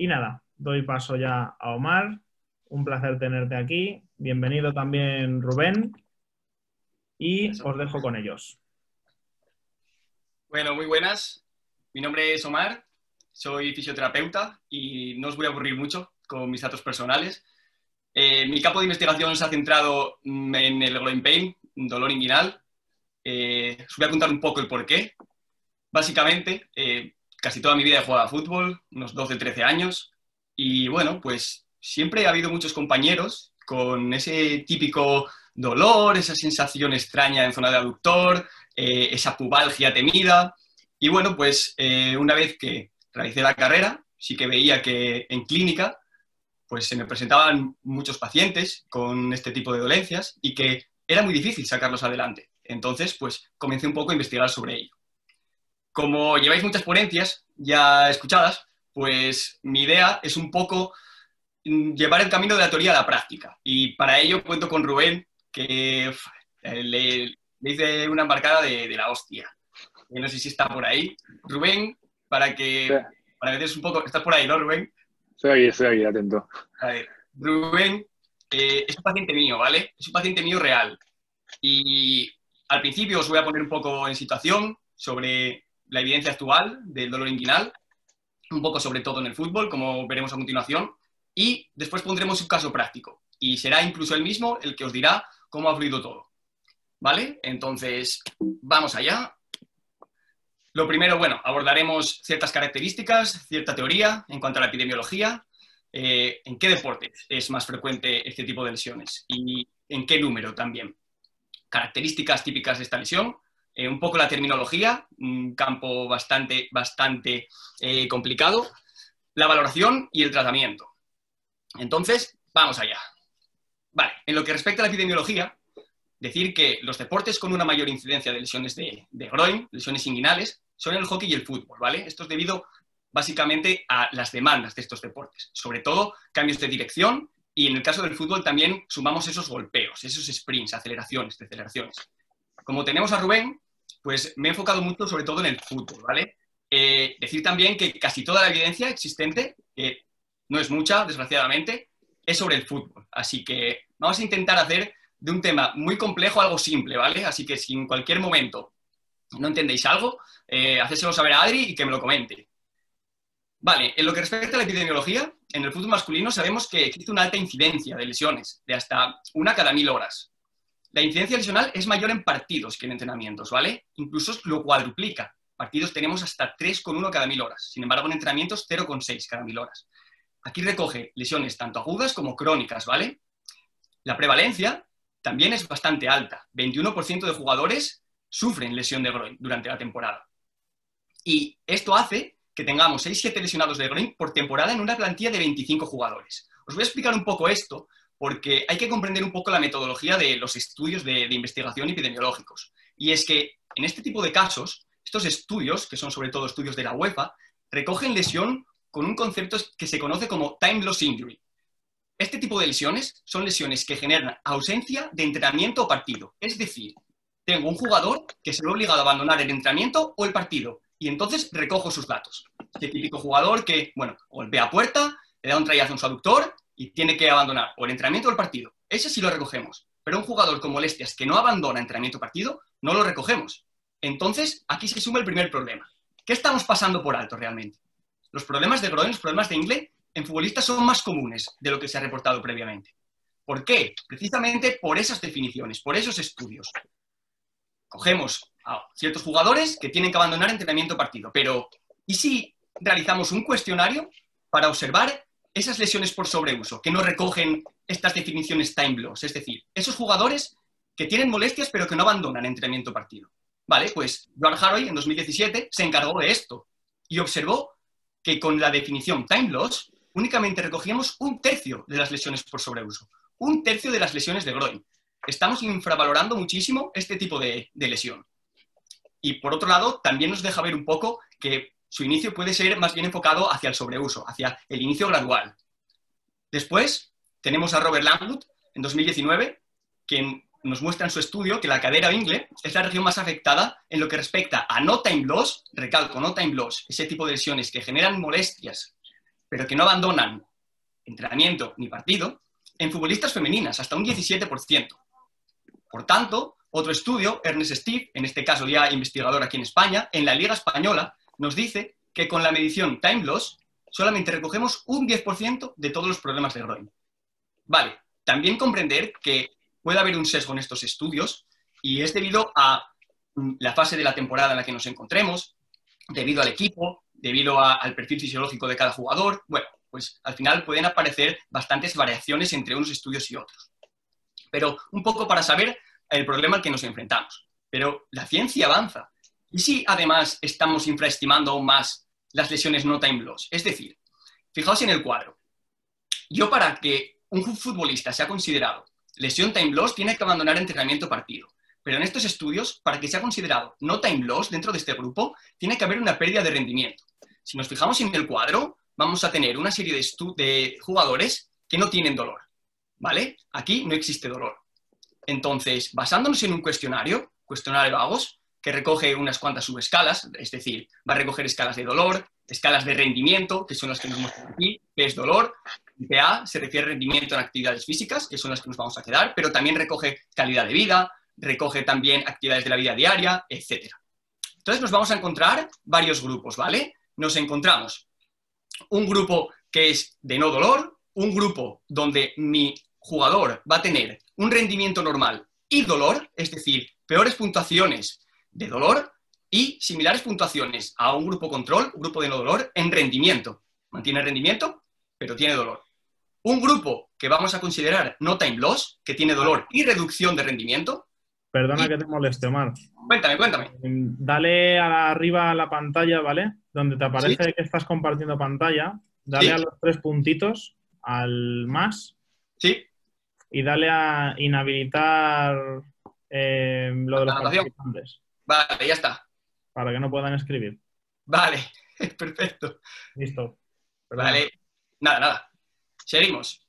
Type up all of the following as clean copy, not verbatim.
Y nada, doy paso ya a Omar. Un placer tenerte aquí. Bienvenido también Rubén. Y Eso. os dejo con ellos. Bueno, muy buenas. Mi nombre es Omar, soy fisioterapeuta y no os voy a aburrir mucho con mis datos personales. Mi campo de investigación se ha centrado en el groin pain, dolor inguinal. Os voy a contar un poco el porqué. Básicamente, casi toda mi vida he jugado a fútbol, unos 12, 13 años. Y bueno, pues siempre ha habido muchos compañeros con ese típico dolor, esa sensación extraña en zona de aductor, esa pubalgia temida. Y bueno, pues una vez que realicé la carrera, sí que veía que en clínica pues se me presentaban muchos pacientes con este tipo de dolencias y que era muy difícil sacarlos adelante. Entonces, pues comencé un poco a investigar sobre ello. Como lleváis muchas ponencias ya escuchadas, pues mi idea es un poco llevar el camino de la teoría a la práctica. Y para ello cuento con Rubén, que le hice una embarcada de la hostia. No sé si está por ahí. Rubén, Sí, para que des un poco... ¿Estás por ahí, no, Rubén? estoy aquí, atento. A ver, Rubén es un paciente mío, ¿vale? Es un paciente mío real. Y al principio os voy a poner un poco en situación sobre la evidencia actual del dolor inguinal, un poco sobre todo en el fútbol, como veremos a continuación, y después pondremos un caso práctico. Y será incluso él mismo el que os dirá cómo ha fluido todo. ¿Vale? Entonces, vamos allá. Lo primero, bueno, abordaremos ciertas características, cierta teoría en cuanto a la epidemiología, en qué deportes es más frecuente este tipo de lesiones y en qué número también. Características típicas de esta lesión, un poco la terminología, un campo bastante complicado, la valoración y el tratamiento. Entonces, vamos allá. Vale, en lo que respecta a la epidemiología, decir que los deportes con una mayor incidencia de lesiones de groin, lesiones inguinales, son el hockey y el fútbol, ¿vale? Esto es debido básicamente a las demandas de estos deportes, sobre todo cambios de dirección y en el caso del fútbol también sumamos esos golpeos, esos sprints, aceleraciones, deceleraciones. Como tenemos a Rubén, pues me he enfocado mucho sobre todo en el fútbol, ¿vale? Decir también que casi toda la evidencia existente, que no es mucha, desgraciadamente, es sobre el fútbol. Así que vamos a intentar hacer de un tema muy complejo algo simple, ¿vale? Así que si en cualquier momento no entendéis algo, hacérselo saber a Adri y que me lo comente. Vale, en lo que respecta a la epidemiología, en el fútbol masculino sabemos que existe una alta incidencia de lesiones, de hasta una cada 1000 horas. La incidencia lesional es mayor en partidos que en entrenamientos, ¿vale? Incluso lo cuadruplica. Partidos tenemos hasta 3,1 cada 1000 horas. Sin embargo, en entrenamientos 0,6 cada 1000 horas. Aquí recoge lesiones tanto agudas como crónicas, ¿vale? La prevalencia también es bastante alta. 21% de jugadores sufren lesión de groin durante la temporada. Y esto hace que tengamos 6-7 lesionados de groin por temporada en una plantilla de 25 jugadores. Os voy a explicar un poco esto porque hay que comprender un poco la metodología de los estudios de investigación epidemiológicos. Y es que en este tipo de casos, estos estudios, que son sobre todo estudios de la UEFA, recogen lesión con un concepto que se conoce como time loss injury. Este tipo de lesiones son lesiones que generan ausencia de entrenamiento o partido. Es decir, tengo un jugador que se ve obligado a abandonar el entrenamiento o el partido y entonces recojo sus datos. Este típico jugador que, bueno, golpea puerta, le da un trayazo en su aductor y tiene que abandonar o el entrenamiento o el partido. Ese sí lo recogemos. Pero un jugador con molestias que no abandona entrenamiento o partido, no lo recogemos. Entonces, aquí se suma el primer problema. ¿Qué estamos pasando por alto realmente? Los problemas de groin, los problemas de ingle, en futbolistas son más comunes de lo que se ha reportado previamente. ¿Por qué? Precisamente por esas definiciones, por esos estudios. Cogemos a ciertos jugadores que tienen que abandonar entrenamiento partido, pero ¿y si realizamos un cuestionario para observar esas lesiones por sobreuso que no recogen estas definiciones time loss? Es decir, esos jugadores que tienen molestias pero que no abandonan entrenamiento partido. Vale, pues Joan Harroy en 2017 se encargó de esto y observó que con la definición time loss únicamente recogíamos 1/3 de las lesiones por sobreuso, 1/3 de las lesiones de groin. Estamos infravalorando muchísimo este tipo de lesión. Y por otro lado, también nos deja ver un poco que su inicio puede ser más bien enfocado hacia el sobreuso, hacia el inicio gradual. Después tenemos a Robert Langwood en 2019, quien nos muestra en su estudio que la cadera o ingle es la región más afectada en lo que respecta a no time loss, recalco, no time loss, ese tipo de lesiones que generan molestias pero que no abandonan entrenamiento ni partido, en futbolistas femeninas, hasta un 17%. Por tanto, otro estudio, Ernest Steve, en este caso ya investigador aquí en España, en la Liga Española, nos dice que con la medición time loss solamente recogemos un 10% de todos los problemas de groin. Vale, también comprender que puede haber un sesgo en estos estudios y es debido a la fase de la temporada en la que nos encontremos, debido al equipo, debido al perfil fisiológico de cada jugador. Bueno, pues al final pueden aparecer bastantes variaciones entre unos estudios y otros. Pero un poco para saber el problema al que nos enfrentamos. Pero la ciencia avanza. ¿Y si además estamos infraestimando aún más las lesiones no time loss? Es decir, fijaos en el cuadro. Yo, para que un futbolista sea considerado lesión time loss, tiene que abandonar entrenamiento partido. Pero en estos estudios, para que sea considerado no time loss dentro de este grupo, tiene que haber una pérdida de rendimiento. Si nos fijamos en el cuadro, vamos a tener una serie de jugadores que no tienen dolor, ¿vale? Aquí no existe dolor. Entonces, basándonos en un cuestionario VAGOS, que recoge unas cuantas subescalas, es decir, va a recoger escalas de dolor, escalas de rendimiento, que son las que nos muestran aquí, que es dolor. PA se refiere a rendimiento en actividades físicas, que son las que nos vamos a quedar, pero también recoge calidad de vida, recoge también actividades de la vida diaria, etc. Entonces nos vamos a encontrar varios grupos, ¿vale? Nos encontramos un grupo que es de no dolor, un grupo donde mi jugador va a tener un rendimiento normal y dolor, es decir, peores puntuaciones de dolor y similares puntuaciones a un grupo control, un grupo de no dolor, en rendimiento. Mantiene rendimiento, pero tiene dolor. Un grupo que vamos a considerar no time loss, que tiene dolor y reducción de rendimiento. Perdona que te moleste, Omar. Cuéntame. Dale arriba a la pantalla, ¿vale? Donde te aparece que estás compartiendo pantalla. Dale a los 3 puntitos, al más. Sí. Y dale a inhabilitar lo de los participantes. Vale, ya está. Para que no puedan escribir. Vale, perfecto. Listo. Perdón. Vale, nada. Seguimos.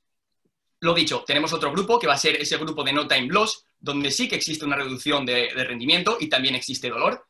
Lo dicho, tenemos otro grupo que va a ser ese grupo de no time loss, donde sí que existe una reducción de rendimiento y también existe dolor.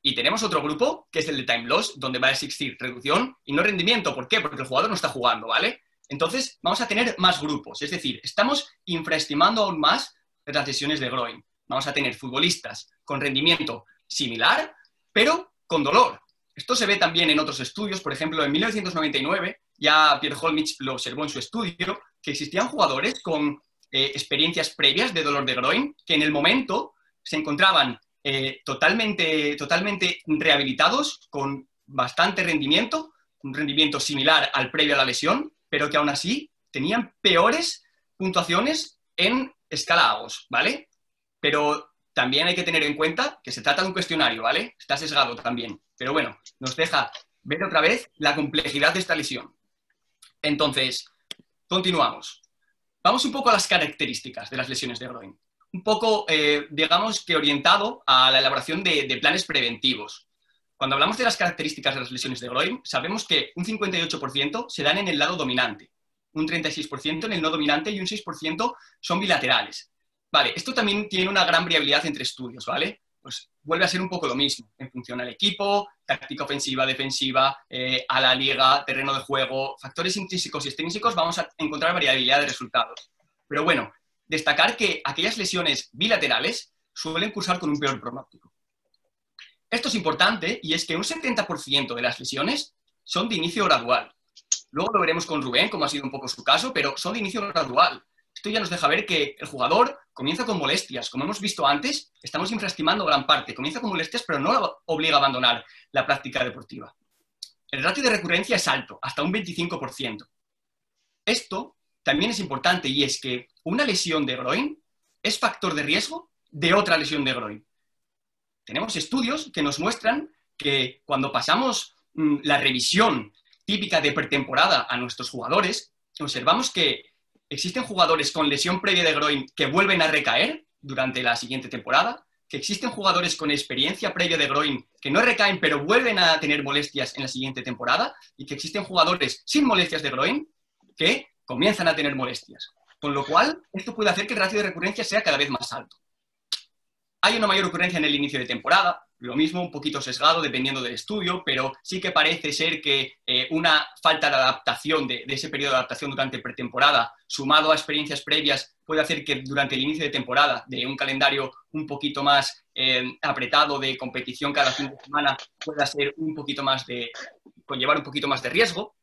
Y tenemos otro grupo, que es el de time loss, donde va a existir reducción y no rendimiento. ¿Por qué? Porque el jugador no está jugando, ¿vale? Entonces vamos a tener más grupos. Es decir, estamos infraestimando aún más las lesiones de groin. Vamos a tener futbolistas con rendimiento similar, pero con dolor. Esto se ve también en otros estudios. Por ejemplo, en 1999, ya Pierre Holmich lo observó en su estudio, que existían jugadores con experiencias previas de dolor de groin, que en el momento se encontraban totalmente rehabilitados, con bastante rendimiento, un rendimiento similar al previo a la lesión, pero que aún así tenían peores puntuaciones en escala AGOS, ¿vale? Pero también hay que tener en cuenta que se trata de un cuestionario, ¿vale? Está sesgado también. Pero bueno, nos deja ver otra vez la complejidad de esta lesión. Entonces, continuamos. Vamos un poco a las características de las lesiones de groin. Un poco, digamos que orientado a la elaboración de planes preventivos. Cuando hablamos de las características de las lesiones de groin, sabemos que un 58% se dan en el lado dominante, un 36% en el no dominante y un 6% son bilaterales. Vale, esto también tiene una gran variabilidad entre estudios, ¿vale? Pues vuelve a ser un poco lo mismo, en función al equipo, táctica ofensiva, defensiva, a la liga, terreno de juego, factores intrínsecos y extrínsecos, vamos a encontrar variabilidad de resultados. Pero bueno, destacar que aquellas lesiones bilaterales suelen cursar con un peor pronóstico. Esto es importante y es que un 70% de las lesiones son de inicio gradual. Luego lo veremos con Rubén, como ha sido un poco su caso, pero son de inicio gradual. Esto ya nos deja ver que el jugador comienza con molestias. Como hemos visto antes, estamos infraestimando gran parte. Comienza con molestias, pero no lo obliga a abandonar la práctica deportiva. El ratio de recurrencia es alto, hasta un 25%. Esto también es importante y es que una lesión de groin es factor de riesgo de otra lesión de groin. Tenemos estudios que nos muestran que cuando pasamos la revisión típica de pretemporada a nuestros jugadores, observamos que existen jugadores con lesión previa de groin que vuelven a recaer durante la siguiente temporada, que existen jugadores con experiencia previa de groin que no recaen pero vuelven a tener molestias en la siguiente temporada y que existen jugadores sin molestias de groin que comienzan a tener molestias. Con lo cual, esto puede hacer que el ratio de recurrencia sea cada vez más alto. Hay una mayor ocurrencia en el inicio de temporada, lo mismo, un poquito sesgado dependiendo del estudio, pero sí que parece ser que una falta de adaptación, de ese periodo de adaptación durante pretemporada, sumado a experiencias previas, puede hacer que durante el inicio de temporada, de un calendario un poquito más apretado de competición cada fin de semana, pueda ser un poquito más conllevar un poquito más de riesgo.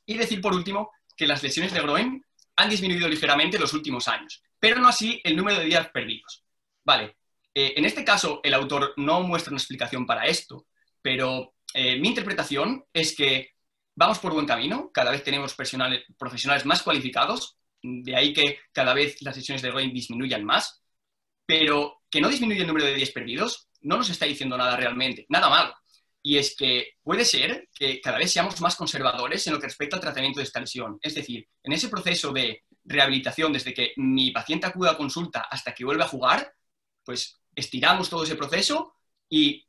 Y decir, por último, que las lesiones de groin han disminuido ligeramente en los últimos años, pero no así el número de días perdidos. Vale. En este caso, el autor no muestra una explicación para esto, pero mi interpretación es que vamos por buen camino, cada vez tenemos profesionales más cualificados, de ahí que cada vez las lesiones de groin disminuyan más, pero que no disminuye el número de días perdidos no nos está diciendo nada realmente, nada malo. Y es que puede ser que cada vez seamos más conservadores en lo que respecta al tratamiento de esta lesión. Es decir, en ese proceso de rehabilitación, desde que mi paciente acude a consulta hasta que vuelve a jugar, pues estiramos todo ese proceso y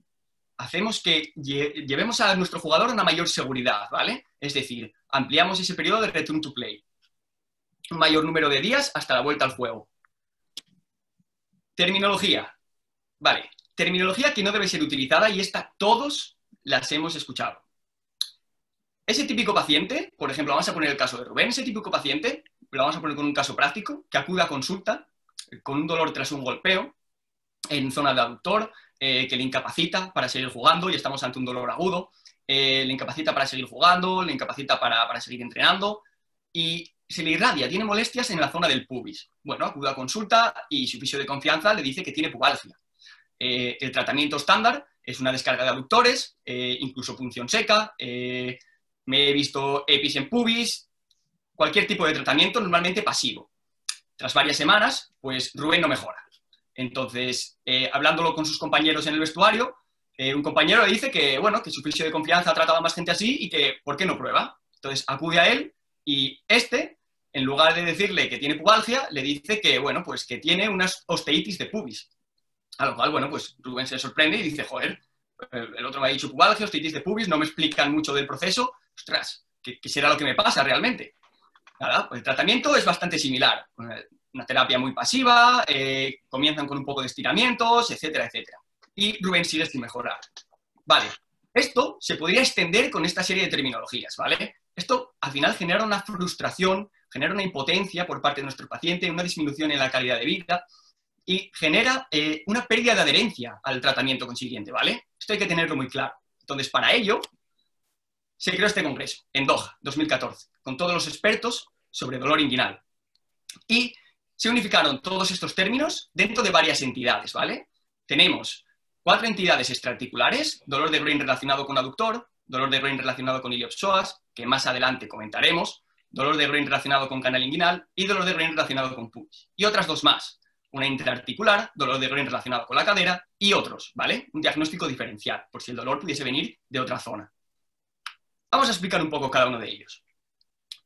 hacemos que llevemos a nuestro jugador a una mayor seguridad, ¿vale? Es decir, ampliamos ese periodo de return to play. Un mayor número de días hasta la vuelta al juego. Terminología. Vale, terminología que no debe ser utilizada y esta todos las hemos escuchado. Ese típico paciente, por ejemplo, vamos a poner el caso de Rubén, ese típico paciente, lo vamos a poner con un caso práctico, que acude a consulta con un dolor tras un golpeo, en zona de aductor, que le incapacita para seguir jugando y estamos ante un dolor agudo, le incapacita para seguir jugando, le incapacita para seguir entrenando y se le irradia, tiene molestias en la zona del pubis. Bueno, acude a consulta y su fisio de confianza le dice que tiene pubalgia. El tratamiento estándar es una descarga de aductores, incluso punción seca, me he visto EPIs en pubis, cualquier tipo de tratamiento normalmente pasivo. Tras varias semanas, pues Rubén no mejora. Entonces, hablándolo con sus compañeros en el vestuario, un compañero le dice que, bueno, que su fisio de confianza ha tratado a más gente así y que, ¿por qué no prueba? Entonces, acude a él y en lugar de decirle que tiene pubalgia, le dice que, bueno, pues que tiene una osteitis de pubis. A lo cual, bueno, pues Rubén se sorprende y dice, joder, el otro me ha dicho pubalgia, osteitis de pubis, no me explican mucho del proceso. Ostras, ¿qué será lo que me pasa realmente? Nada, pues el tratamiento es bastante similar. Una terapia muy pasiva, comienzan con un poco de estiramientos, etcétera, etcétera. Y Rubén sigue sin mejorar. Vale, esto se podría extender con esta serie de terminologías, ¿vale? Esto al final genera una frustración, genera una impotencia por parte de nuestro paciente, una disminución en la calidad de vida y genera una pérdida de adherencia al tratamiento consiguiente, ¿vale? Esto hay que tenerlo muy claro. Entonces, para ello, se creó este congreso en Doha, 2014, con todos los expertos sobre dolor inguinal. Y se unificaron todos estos términos dentro de varias entidades, ¿vale? Tenemos 4 entidades extraarticulares, dolor de groin relacionado con aductor, dolor de groin relacionado con iliopsoas, que más adelante comentaremos, dolor de groin relacionado con canal inguinal y dolor de groin relacionado con pubis. Y otras 2 más, una intraarticular, dolor de groin relacionado con la cadera y otros, ¿vale? Un diagnóstico diferencial, por si el dolor pudiese venir de otra zona. Vamos a explicar un poco cada uno de ellos.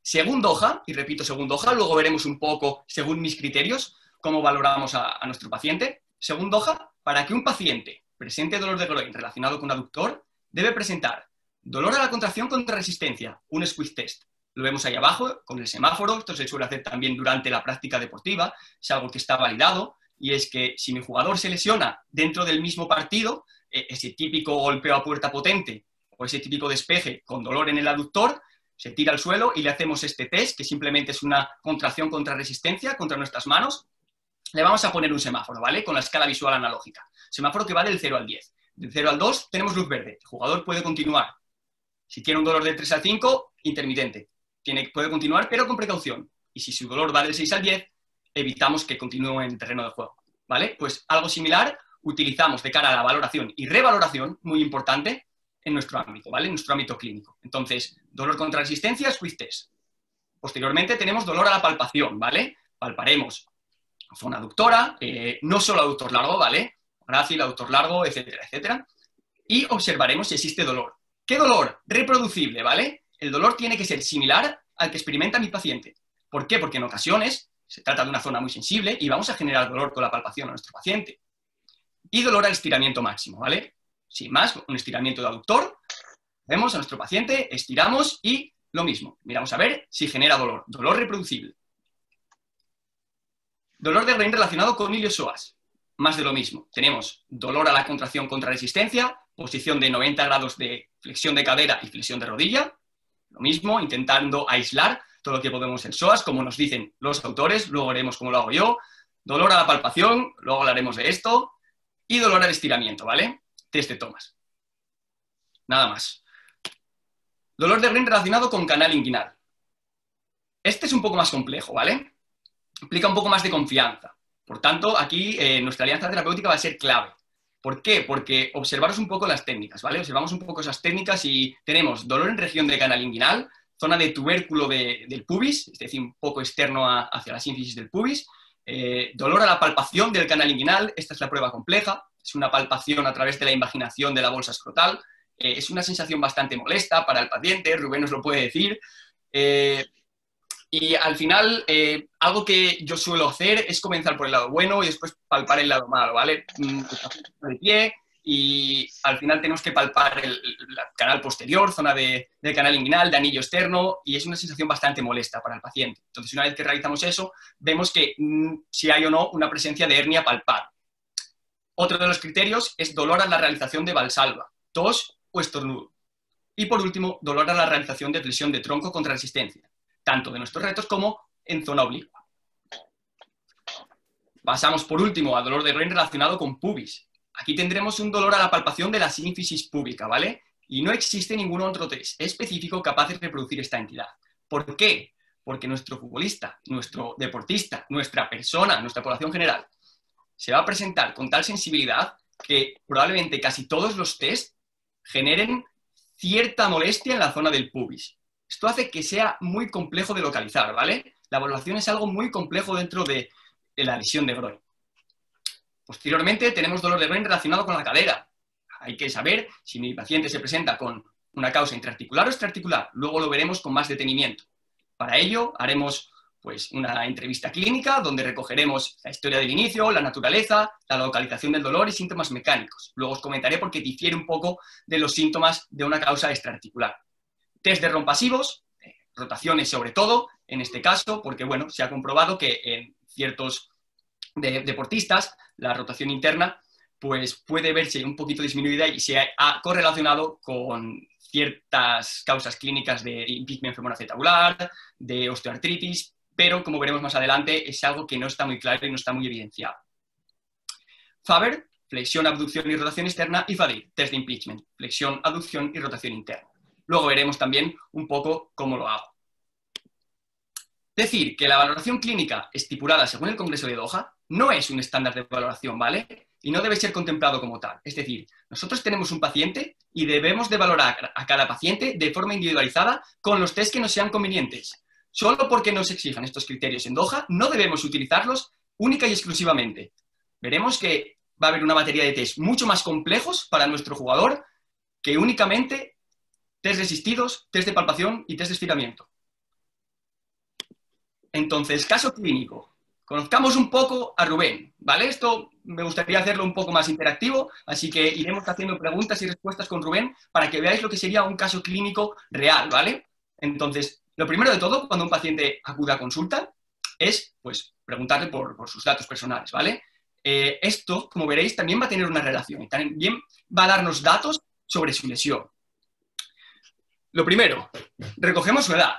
Según Doha, y repito, según Doha, luego veremos un poco, según mis criterios, cómo valoramos a nuestro paciente. Según Doha, para que un paciente presente dolor de groin relacionado con aductor, debe presentar dolor a la contracción contra resistencia, un squeeze test. Lo vemos ahí abajo con el semáforo, esto se suele hacer también durante la práctica deportiva, es algo que está validado, y es que si mi jugador se lesiona dentro del mismo partido, ese típico golpeo a puerta potente o ese típico despeje con dolor en el aductor, se tira al suelo y le hacemos este test, que simplemente es una contracción contra resistencia, contra nuestras manos. Le vamos a poner un semáforo, ¿vale? Con la escala visual analógica. Semáforo que va del 0 al 10. Del 0 al 2 tenemos luz verde. El jugador puede continuar. Si tiene un dolor del 3 al 5, intermitente. Puede continuar, pero con precaución. Y si su dolor va del 6 al 10, evitamos que continúe en el terreno de juego, ¿vale? Pues algo similar utilizamos de cara a la valoración y revaloración, muy importante, en nuestro ámbito, ¿vale? En nuestro ámbito clínico. Entonces, dolor contra resistencia, squeeze test. Posteriormente tenemos dolor a la palpación, ¿vale? Palparemos zona aductora, no solo aductor largo, ¿vale? Grácil, aductor largo, etcétera, etcétera. Y observaremos si existe dolor. ¿Qué dolor? Reproducible, ¿vale? El dolor tiene que ser similar al que experimenta mi paciente. ¿Por qué? Porque en ocasiones se trata de una zona muy sensible y vamos a generar dolor con la palpación a nuestro paciente. Y dolor al estiramiento máximo, ¿vale? Sin más, un estiramiento de aductor, vemos a nuestro paciente, estiramos y lo mismo. Miramos a ver si genera dolor. Dolor reproducible. Dolor de groin relacionado con iliopsoas. más de lo mismo. Tenemos dolor a la contracción contra resistencia, posición de 90 grados de flexión de cadera y flexión de rodilla. Lo mismo, intentando aislar todo lo que podemos en psoas, como nos dicen los autores, luego veremos cómo lo hago yo. Dolor a la palpación, luego hablaremos de esto. Y dolor al estiramiento, ¿vale? Test de Thomas. Nada más. Dolor de Green relacionado con canal inguinal. Este es un poco más complejo, ¿vale? Implica un poco más de confianza. Por tanto, aquí nuestra alianza terapéutica va a ser clave. ¿Por qué? Porque observaros un poco las técnicas, ¿vale? Observamos un poco esas técnicas y tenemos dolor en región de canal inguinal, zona de tubérculo del pubis, es decir, un poco externo hacia la sínfisis del pubis, dolor a la palpación del canal inguinal, esta es la prueba compleja, es una palpación a través de la invaginación de la bolsa escrotal, es una sensación bastante molesta para el paciente, Rubén nos lo puede decir, y al final, algo que yo suelo hacer es comenzar por el lado bueno y después palpar el lado malo, ¿vale? De pie y al final tenemos que palpar el canal posterior, zona de canal inguinal, de anillo externo, y es una sensación bastante molesta para el paciente. Entonces, una vez que realizamos eso, vemos que si hay o no una presencia de hernia palpable. Otro de los criterios es dolor a la realización de valsalva, tos o estornudo. Y por último, dolor a la realización de flexión de tronco contra resistencia, tanto de nuestros rectos como en zona oblicua. Pasamos por último a dolor de Green relacionado con pubis. Aquí tendremos un dolor a la palpación de la sínfisis púbica, ¿vale? Y no existe ningún otro test específico capaz de reproducir esta entidad. ¿Por qué? Porque nuestro futbolista, nuestro deportista, nuestra persona, nuestra población general, se va a presentar con tal sensibilidad que probablemente casi todos los test generen cierta molestia en la zona del pubis. Esto hace que sea muy complejo de localizar, ¿vale? La evaluación es algo muy complejo dentro de la lesión de groin. Posteriormente tenemos dolor de groin relacionado con la cadera. Hay que saber si mi paciente se presenta con una causa intraarticular o extraarticular. Luego lo veremos con más detenimiento. Para ello haremos pues, una entrevista clínica donde recogeremos la historia del inicio, la naturaleza, la localización del dolor y síntomas mecánicos. Luego os comentaré por qué difiere un poco de los síntomas de una causa extraarticular. Test de rompasivos, rotaciones sobre todo, en este caso, porque bueno, se ha comprobado que en ciertos deportistas la rotación interna pues puede verse un poquito disminuida y se ha correlacionado con ciertas causas clínicas de impeachment femoroacetabular, de osteoartritis, pero como veremos más adelante es algo que no está muy claro y no está muy evidenciado. Faber, flexión, abducción y rotación externa, y Fadir, test de impeachment, flexión, abducción y rotación interna. Luego veremos también un poco cómo lo hago. Decir que la valoración clínica estipulada según el Congreso de Doha no es un estándar de valoración, ¿vale? Y no debe ser contemplado como tal. Es decir, nosotros tenemos un paciente y debemos de valorar a cada paciente de forma individualizada con los test que nos sean convenientes. Solo porque nos exijan estos criterios en Doha, no debemos utilizarlos única y exclusivamente. Veremos que va a haber una batería de test mucho más complejos para nuestro jugador que únicamente test resistidos, test de palpación y test de estiramiento. Entonces, caso clínico. Conozcamos un poco a Rubén, ¿vale? Esto me gustaría hacerlo un poco más interactivo, así que iremos haciendo preguntas y respuestas con Rubén para que veáis lo que sería un caso clínico real, ¿vale? Entonces, lo primero de todo, cuando un paciente acude a consulta, es, pues, preguntarle por sus datos personales, ¿vale? Esto, como veréis, también va a tener una relación y también va a darnos datos sobre su lesión. Lo primero, recogemos su edad.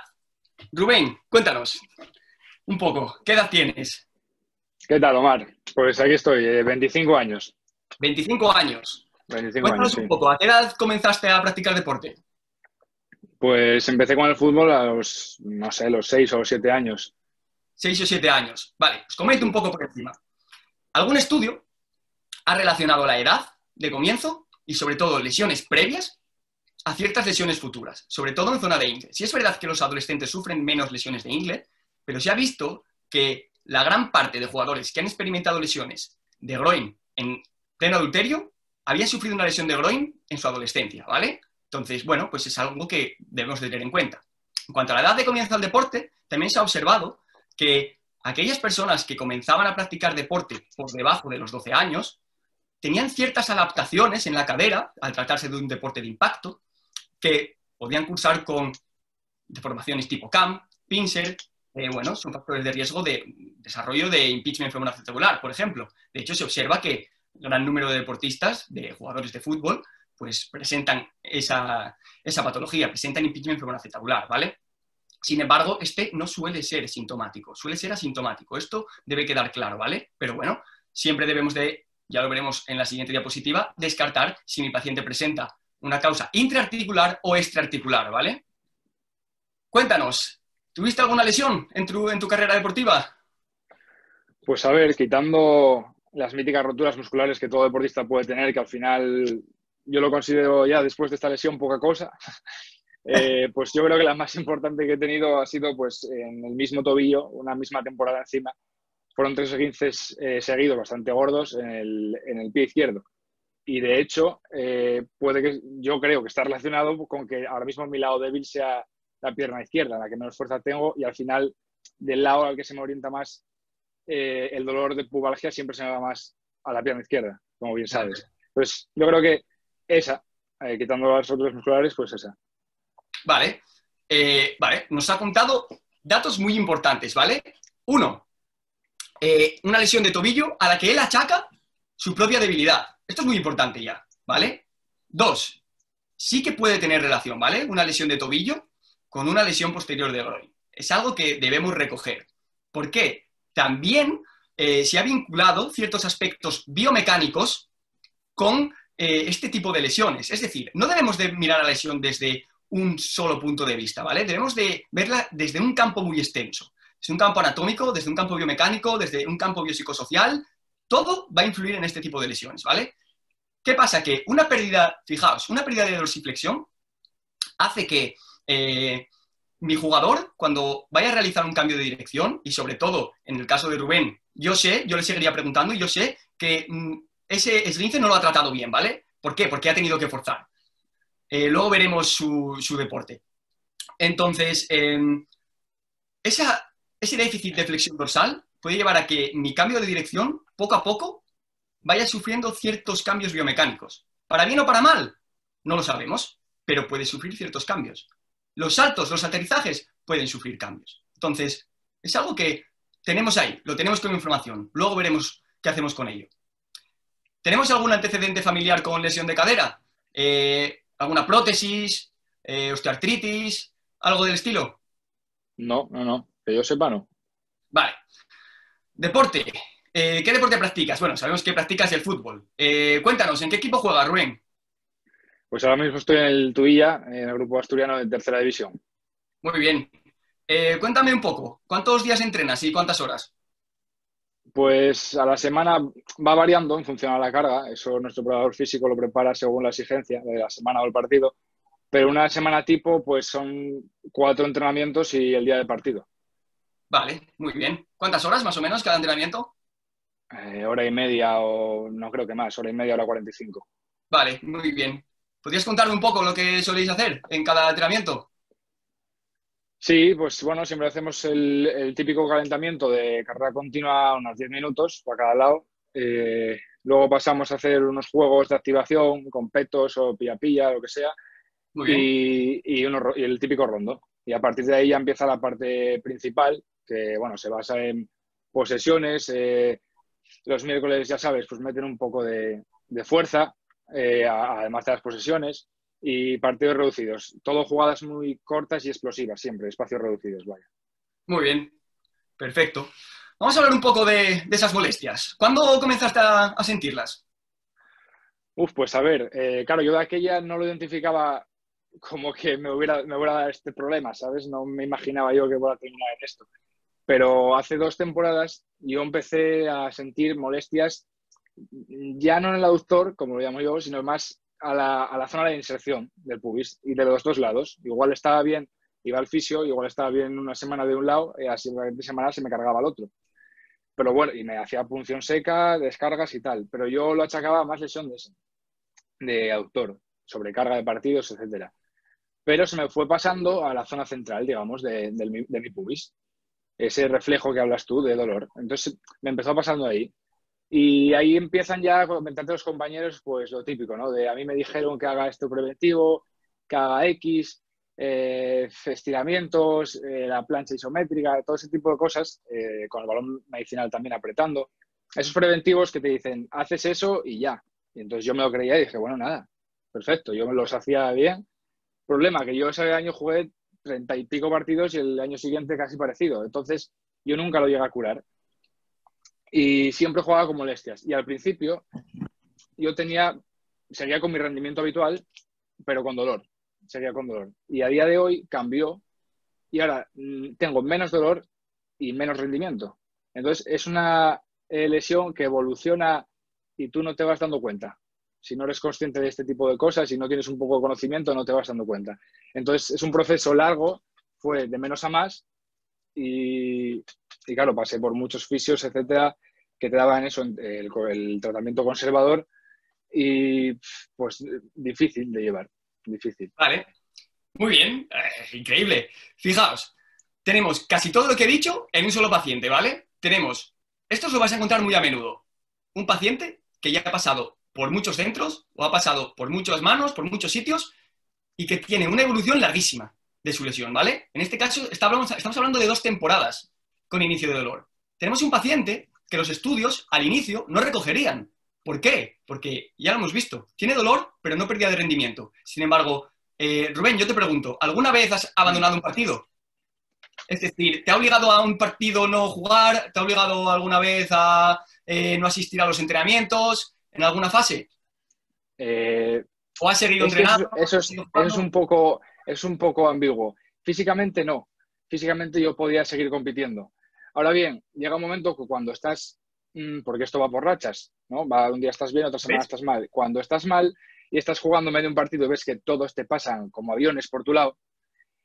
Rubén, cuéntanos un poco, ¿qué edad tienes? ¿Qué tal, Omar? Pues aquí estoy, 25 años. 25 años. 25 Cuéntanos años, un sí. poco, ¿a qué edad comenzaste a practicar deporte? Pues empecé con el fútbol a los, no sé, los 6 o 7 años. 6 o 7 años. Vale, os comento un poco por encima. ¿Algún estudio ha relacionado la edad de comienzo y sobre todo lesiones previas a ciertas lesiones futuras, sobre todo en zona de ingle? Si es verdad que los adolescentes sufren menos lesiones de ingle, pero se ha visto que la gran parte de jugadores que han experimentado lesiones de groin en pleno adulterio habían sufrido una lesión de groin en su adolescencia, ¿vale? Entonces, bueno, pues es algo que debemos de tener en cuenta. En cuanto a la edad de comienzo del deporte, también se ha observado que aquellas personas que comenzaban a practicar deporte por debajo de los 12 años tenían ciertas adaptaciones en la cadera, al tratarse de un deporte de impacto, que podían cursar con deformaciones tipo CAM, pincer, bueno, son factores de riesgo de desarrollo de impeachment femoroacetabular, por ejemplo. De hecho, se observa que un gran número de deportistas, de jugadores de fútbol, pues presentan esa patología, presentan impeachment femoroacetabular, ¿vale? Sin embargo, este no suele ser sintomático, suele ser asintomático. Esto debe quedar claro, ¿vale? Pero bueno, siempre debemos de, ya lo veremos en la siguiente diapositiva, descartar si mi paciente presenta una causa intraarticular o extraarticular, ¿vale? Cuéntanos, ¿tuviste alguna lesión en tu carrera deportiva? Pues a ver, quitando las míticas roturas musculares que todo deportista puede tener, que al final yo lo considero ya después de esta lesión poca cosa, pues yo creo que la más importante que he tenido ha sido pues en el mismo tobillo, una misma temporada encima. Fueron 3 esguinces seguidos bastante gordos en el pie izquierdo. Y de hecho, yo creo que está relacionado con que ahora mismo mi lado débil sea la pierna izquierda, la que menos fuerza tengo, y al final del lado al que se me orienta más el dolor de pubalgia siempre se me va más a la pierna izquierda, como bien sabes. Pues yo creo que esa, quitando las otras musculares, pues esa. Vale. Vale, nos ha contado datos muy importantes, ¿vale? 1, una lesión de tobillo a la que él achaca su propia debilidad. Esto es muy importante ya, ¿vale? 2, sí que puede tener relación, ¿vale? Una lesión de tobillo con una lesión posterior de groin. Es algo que debemos recoger. ¿Por qué? También se ha vinculado ciertos aspectos biomecánicos con este tipo de lesiones. Es decir, no debemos de mirar a la lesión desde un solo punto de vista, ¿vale? Debemos de verla desde un campo muy extenso. Desde un campo anatómico, desde un campo biomecánico, desde un campo biopsicosocial. Todo va a influir en este tipo de lesiones, ¿vale? ¿Qué pasa? Que una pérdida, fijaos, una pérdida de dorsiflexión hace que mi jugador, cuando vaya a realizar un cambio de dirección, y sobre todo en el caso de Rubén, yo le seguiría preguntando y yo sé que ese esguince no lo ha tratado bien, ¿vale? ¿Por qué? Porque ha tenido que forzar. Luego veremos su deporte. Entonces, ese déficit de flexión dorsal puede llevar a que mi cambio de dirección, poco a poco, vaya sufriendo ciertos cambios biomecánicos. ¿Para bien o para mal? No lo sabemos, pero puede sufrir ciertos cambios. Los saltos, los aterrizajes pueden sufrir cambios. Entonces, es algo que tenemos ahí, lo tenemos como información. Luego veremos qué hacemos con ello. ¿Tenemos algún antecedente familiar con lesión de cadera? ¿Alguna prótesis? ¿Osteoartritis? ¿Algo del estilo? No. Que yo sepa, no. Vale. Deporte. ¿Qué deporte practicas? Bueno, sabemos que practicas el fútbol. Cuéntanos, ¿en qué equipo juegas, Rubén? Pues ahora mismo estoy en el Tuilla, en el grupo asturiano de tercera división. Muy bien. Cuéntame un poco, ¿cuántos días entrenas y cuántas horas? Pues a la semana va variando en función a la carga. Eso nuestro preparador físico lo prepara según la exigencia de la semana o el partido. Pero una semana tipo, pues son 4 entrenamientos y el día de partido. Vale, muy bien. ¿Cuántas horas más o menos cada entrenamiento? Hora y media o no creo que más, hora y media, hora 45. Vale, muy bien. ¿Podrías contarme un poco lo que soléis hacer en cada entrenamiento? Sí, pues bueno, siempre hacemos el típico calentamiento de carrera continua, unos 10 minutos para cada lado. Luego pasamos a hacer unos juegos de activación con petos o pilla-pilla, lo que sea. Muy bien. Y el típico rondo. Y a partir de ahí ya empieza la parte principal, que bueno, se basa en posesiones. Los miércoles, ya sabes, pues meten un poco de fuerza, además de las posesiones. Y partidos reducidos. Todo jugadas muy cortas y explosivas, siempre, espacios reducidos, vaya. Muy bien, perfecto. Vamos a hablar un poco de esas molestias. ¿Cuándo comenzaste a sentirlas? Pues a ver, claro, yo de aquella no lo identificaba como que me hubiera dado este problema, ¿sabes? No me imaginaba yo que fuera a terminar en esto. Pero hace 2 temporadas yo empecé a sentir molestias, ya no en el aductor, como lo llamo yo, sino más a la zona de inserción del pubis y de los 2 lados. Igual estaba bien, iba al fisio, igual estaba bien una semana de un lado y a la siguiente semana se me cargaba el otro. Pero bueno, y me hacía punción seca, descargas y tal. Pero yo lo achacaba a más lesión de aductor, sobrecarga de partidos, etcétera. Pero se me fue pasando a la zona central, digamos, de mi pubis. Ese reflejo que hablas tú de dolor. Entonces me empezó pasando ahí. Y ahí empiezan ya a comentarte los compañeros, pues lo típico, ¿no? De a mí me dijeron que haga esto preventivo, que haga X, estiramientos, la plancha isométrica, todo ese tipo de cosas, con el balón medicinal también apretando. Esos preventivos que te dicen, haces eso y ya. Y entonces yo me lo creía y dije, bueno, nada, perfecto, yo me los hacía bien. Problema, que yo ese año jugué 30 y pico partidos y el año siguiente casi parecido. Entonces yo nunca lo llegué a curar. Y siempre jugaba con molestias. Y al principio yo seguía con mi rendimiento habitual, pero con dolor. Seguía con dolor. Y a día de hoy cambió y ahora tengo menos dolor y menos rendimiento. Entonces es una lesión que evoluciona y tú no te vas dando cuenta. Si no eres consciente de este tipo de cosas, si no tienes un poco de conocimiento, no te vas dando cuenta. Entonces es un proceso largo, fue de menos a más y claro, pasé por muchos fisios, etcétera, que te daban eso, el tratamiento conservador y pues difícil de llevar, difícil. Vale, muy bien, increíble. Fijaos, tenemos casi todo lo que he dicho en un solo paciente, ¿vale? Tenemos, esto os lo vais a encontrar muy a menudo, un paciente que ya ha pasado por muchos centros o ha pasado por muchas manos, por muchos sitios y que tiene una evolución larguísima de su lesión, ¿vale? En este caso estamos hablando de 2 temporadas con inicio de dolor. Tenemos un paciente que los estudios al inicio no recogerían. ¿Por qué? Porque ya lo hemos visto, tiene dolor pero no pérdida de rendimiento. Sin embargo, Rubén, yo te pregunto, ¿alguna vez has abandonado un partido? Es decir, ¿te ha obligado a un partido no jugar? ¿Te ha obligado alguna vez a no asistir a los entrenamientos en alguna fase? ¿O has seguido entrenando? Eso es un poco ambiguo. Físicamente no. Físicamente yo podía seguir compitiendo. Ahora bien, llega un momento que cuando estás, porque esto va por rachas, ¿no? Un día estás bien, otra semana estás mal. Cuando estás mal y estás jugando medio un partido y ves que todos te pasan como aviones por tu lado,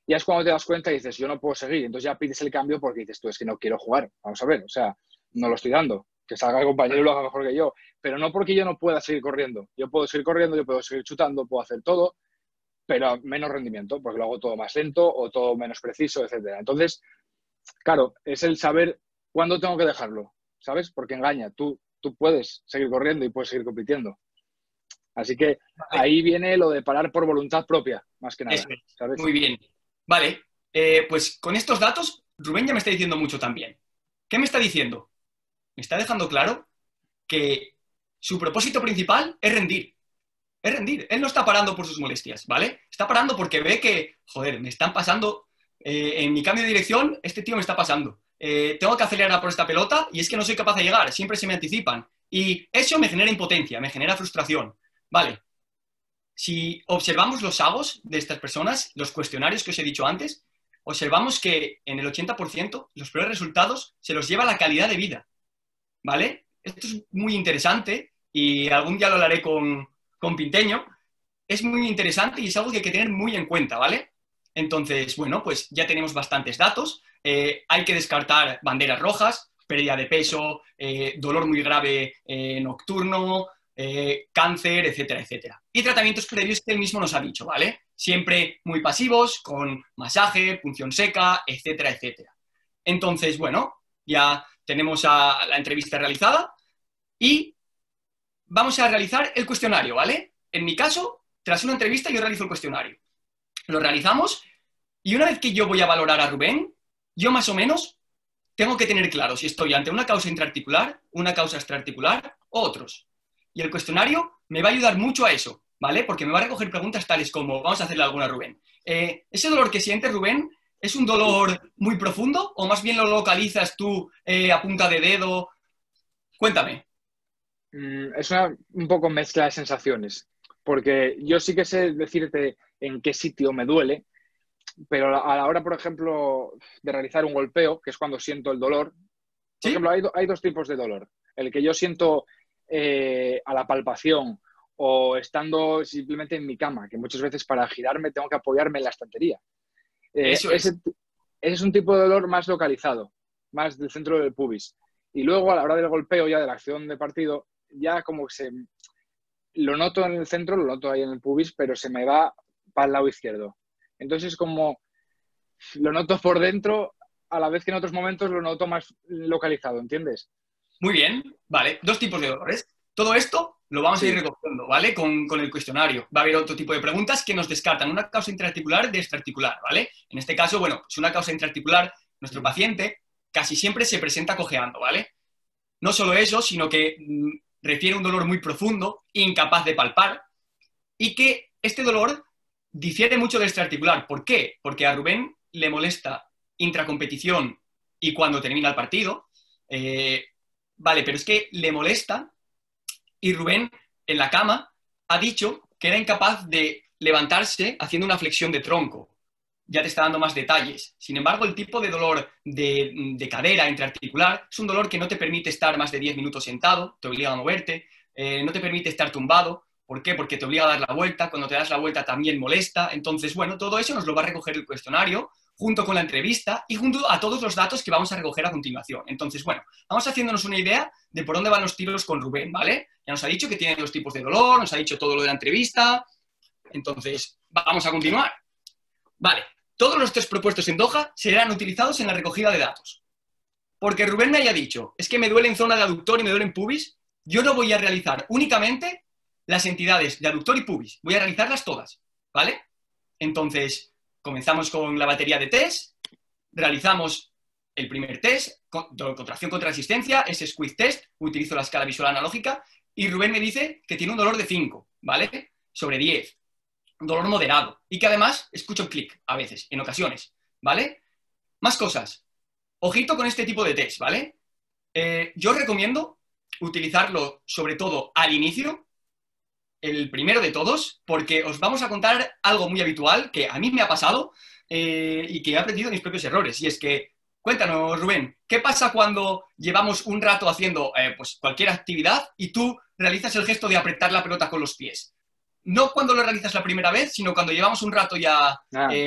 ya es cuando te das cuenta y dices, yo no puedo seguir. Entonces ya pides el cambio porque dices, tú, es que no quiero jugar. Vamos a ver, o sea, no lo estoy dando. Que salga el compañero y lo haga mejor que yo. Pero no porque yo no pueda seguir corriendo. Yo puedo seguir corriendo, yo puedo seguir chutando, puedo hacer todo, pero a menos rendimiento, porque lo hago todo más lento o todo menos preciso, etcétera. Entonces, claro, es el saber cuándo tengo que dejarlo, ¿sabes? Porque engaña. Tú puedes seguir corriendo y puedes seguir compitiendo. Así que ahí viene lo de parar por voluntad propia, más que nada. Eso es. ¿Sabes? Muy bien. Vale, pues con estos datos, Rubén ya me está diciendo mucho también. ¿Qué me está diciendo? Me está dejando claro que su propósito principal es rendir. Es rendir. Él no está parando por sus molestias, ¿vale? Está parando porque ve que, joder, me están pasando, en mi cambio de dirección, este tío me está pasando. Tengo que acelerar por esta pelota y es que no soy capaz de llegar, siempre se me anticipan. Y eso me genera impotencia, me genera frustración. Vale. Si observamos los agos de estas personas, los cuestionarios que os he dicho antes, observamos que en el 80% los peores resultados se los lleva la calidad de vida. ¿Vale? Esto es muy interesante y algún día lo hablaré con Pinteño. Es muy interesante y es algo que hay que tener muy en cuenta, ¿vale? Entonces, bueno, pues ya tenemos bastantes datos. Hay que descartar banderas rojas, pérdida de peso, dolor muy grave nocturno, cáncer, etcétera, etcétera. Y tratamientos previos que él mismo nos ha dicho, ¿vale? Siempre muy pasivos, con masaje, punción seca, etcétera, etcétera. Entonces, bueno, ya tenemos la entrevista realizada y vamos a realizar el cuestionario, ¿vale? En mi caso, tras una entrevista yo realizo el cuestionario. Lo realizamos y una vez que yo voy a valorar a Rubén, yo más o menos tengo que tener claro si estoy ante una causa intraarticular, una causa extraarticular o otros. Y el cuestionario me va a ayudar mucho a eso, ¿vale? Porque me va a recoger preguntas tales como, vamos a hacerle alguna a Rubén. ¿Ese dolor que siente Rubén es un dolor muy profundo o más bien lo localizas tú a punta de dedo? Cuéntame. Es un poco mezcla de sensaciones, porque yo sí que sé decirte en qué sitio me duele, pero a la hora, por ejemplo, de realizar un golpeo, que es cuando siento el dolor, por ejemplo, hay 2 tipos de dolor. El que yo siento a la palpación o estando simplemente en mi cama, que muchas veces para girarme tengo que apoyarme en la estantería. Ese es un tipo de dolor más localizado, más del centro del pubis. Y luego, a la hora del golpeo, ya de la acción de partido, ya como que lo noto en el centro, lo noto ahí en el pubis, pero se me va para el lado izquierdo. Entonces, como lo noto por dentro, a la vez que en otros momentos lo noto más localizado, ¿entiendes? Muy bien, vale. 2 tipos de dolores. Todo esto lo vamos a ir Sí. recogiendo, ¿vale? Con el cuestionario. Va a haber otro tipo de preguntas que nos descartan una causa intraarticular de extraarticular, ¿vale? En este caso, bueno, pues una causa intraarticular, nuestro paciente casi siempre se presenta cojeando, ¿vale? No solo eso, sino que refiere un dolor muy profundo, incapaz de palpar, y que este dolor difiere mucho del extraarticular. ¿Por qué? Porque a Rubén le molesta intracompetición y cuando termina el partido. Vale, pero es que le molesta y Rubén en la cama ha dicho que era incapaz de levantarse haciendo una flexión de tronco. Ya te está dando más detalles. Sin embargo, el tipo de dolor de cadera intraarticular es un dolor que no te permite estar más de 10 minutos sentado, te obliga a moverte, no te permite estar tumbado. ¿Por qué? Porque te obliga a dar la vuelta. Cuando te das la vuelta también molesta. Entonces, bueno, todo eso nos lo va a recoger el cuestionario junto con la entrevista y junto a todos los datos que vamos a recoger a continuación. Entonces, bueno, vamos haciéndonos una idea de por dónde van los tiros con Rubén, ¿vale? Ya nos ha dicho que tiene los tipos de dolor, nos ha dicho todo lo de la entrevista. Entonces, vamos a continuar. Vale, todos los test propuestos en Doha serán utilizados en la recogida de datos. Porque Rubén me haya dicho, es que me duele en zona de aductor y me duele en pubis, yo no voy a realizar únicamente las entidades de aductor y pubis. Voy a realizarlas todas, ¿vale? Entonces, comenzamos con la batería de test, realizamos el primer test, contracción contra resistencia, ese squeeze test, utilizo la escala visual analógica, y Rubén me dice que tiene un dolor de 5, ¿vale? Sobre 10. Un dolor moderado. Y que además escucho un clic a veces, en ocasiones, ¿vale? Más cosas. Ojito con este tipo de test, ¿vale? Yo recomiendo utilizarlo sobre todo al inicio, el primero de todos, porque os vamos a contar algo muy habitual que a mí me ha pasado y que he aprendido mis propios errores. Y es que, cuéntanos, Rubén, ¿qué pasa cuando llevamos un rato haciendo pues cualquier actividad y tú realizas el gesto de apretar la pelota con los pies? No cuando lo realizas la primera vez, sino cuando llevamos un rato ya...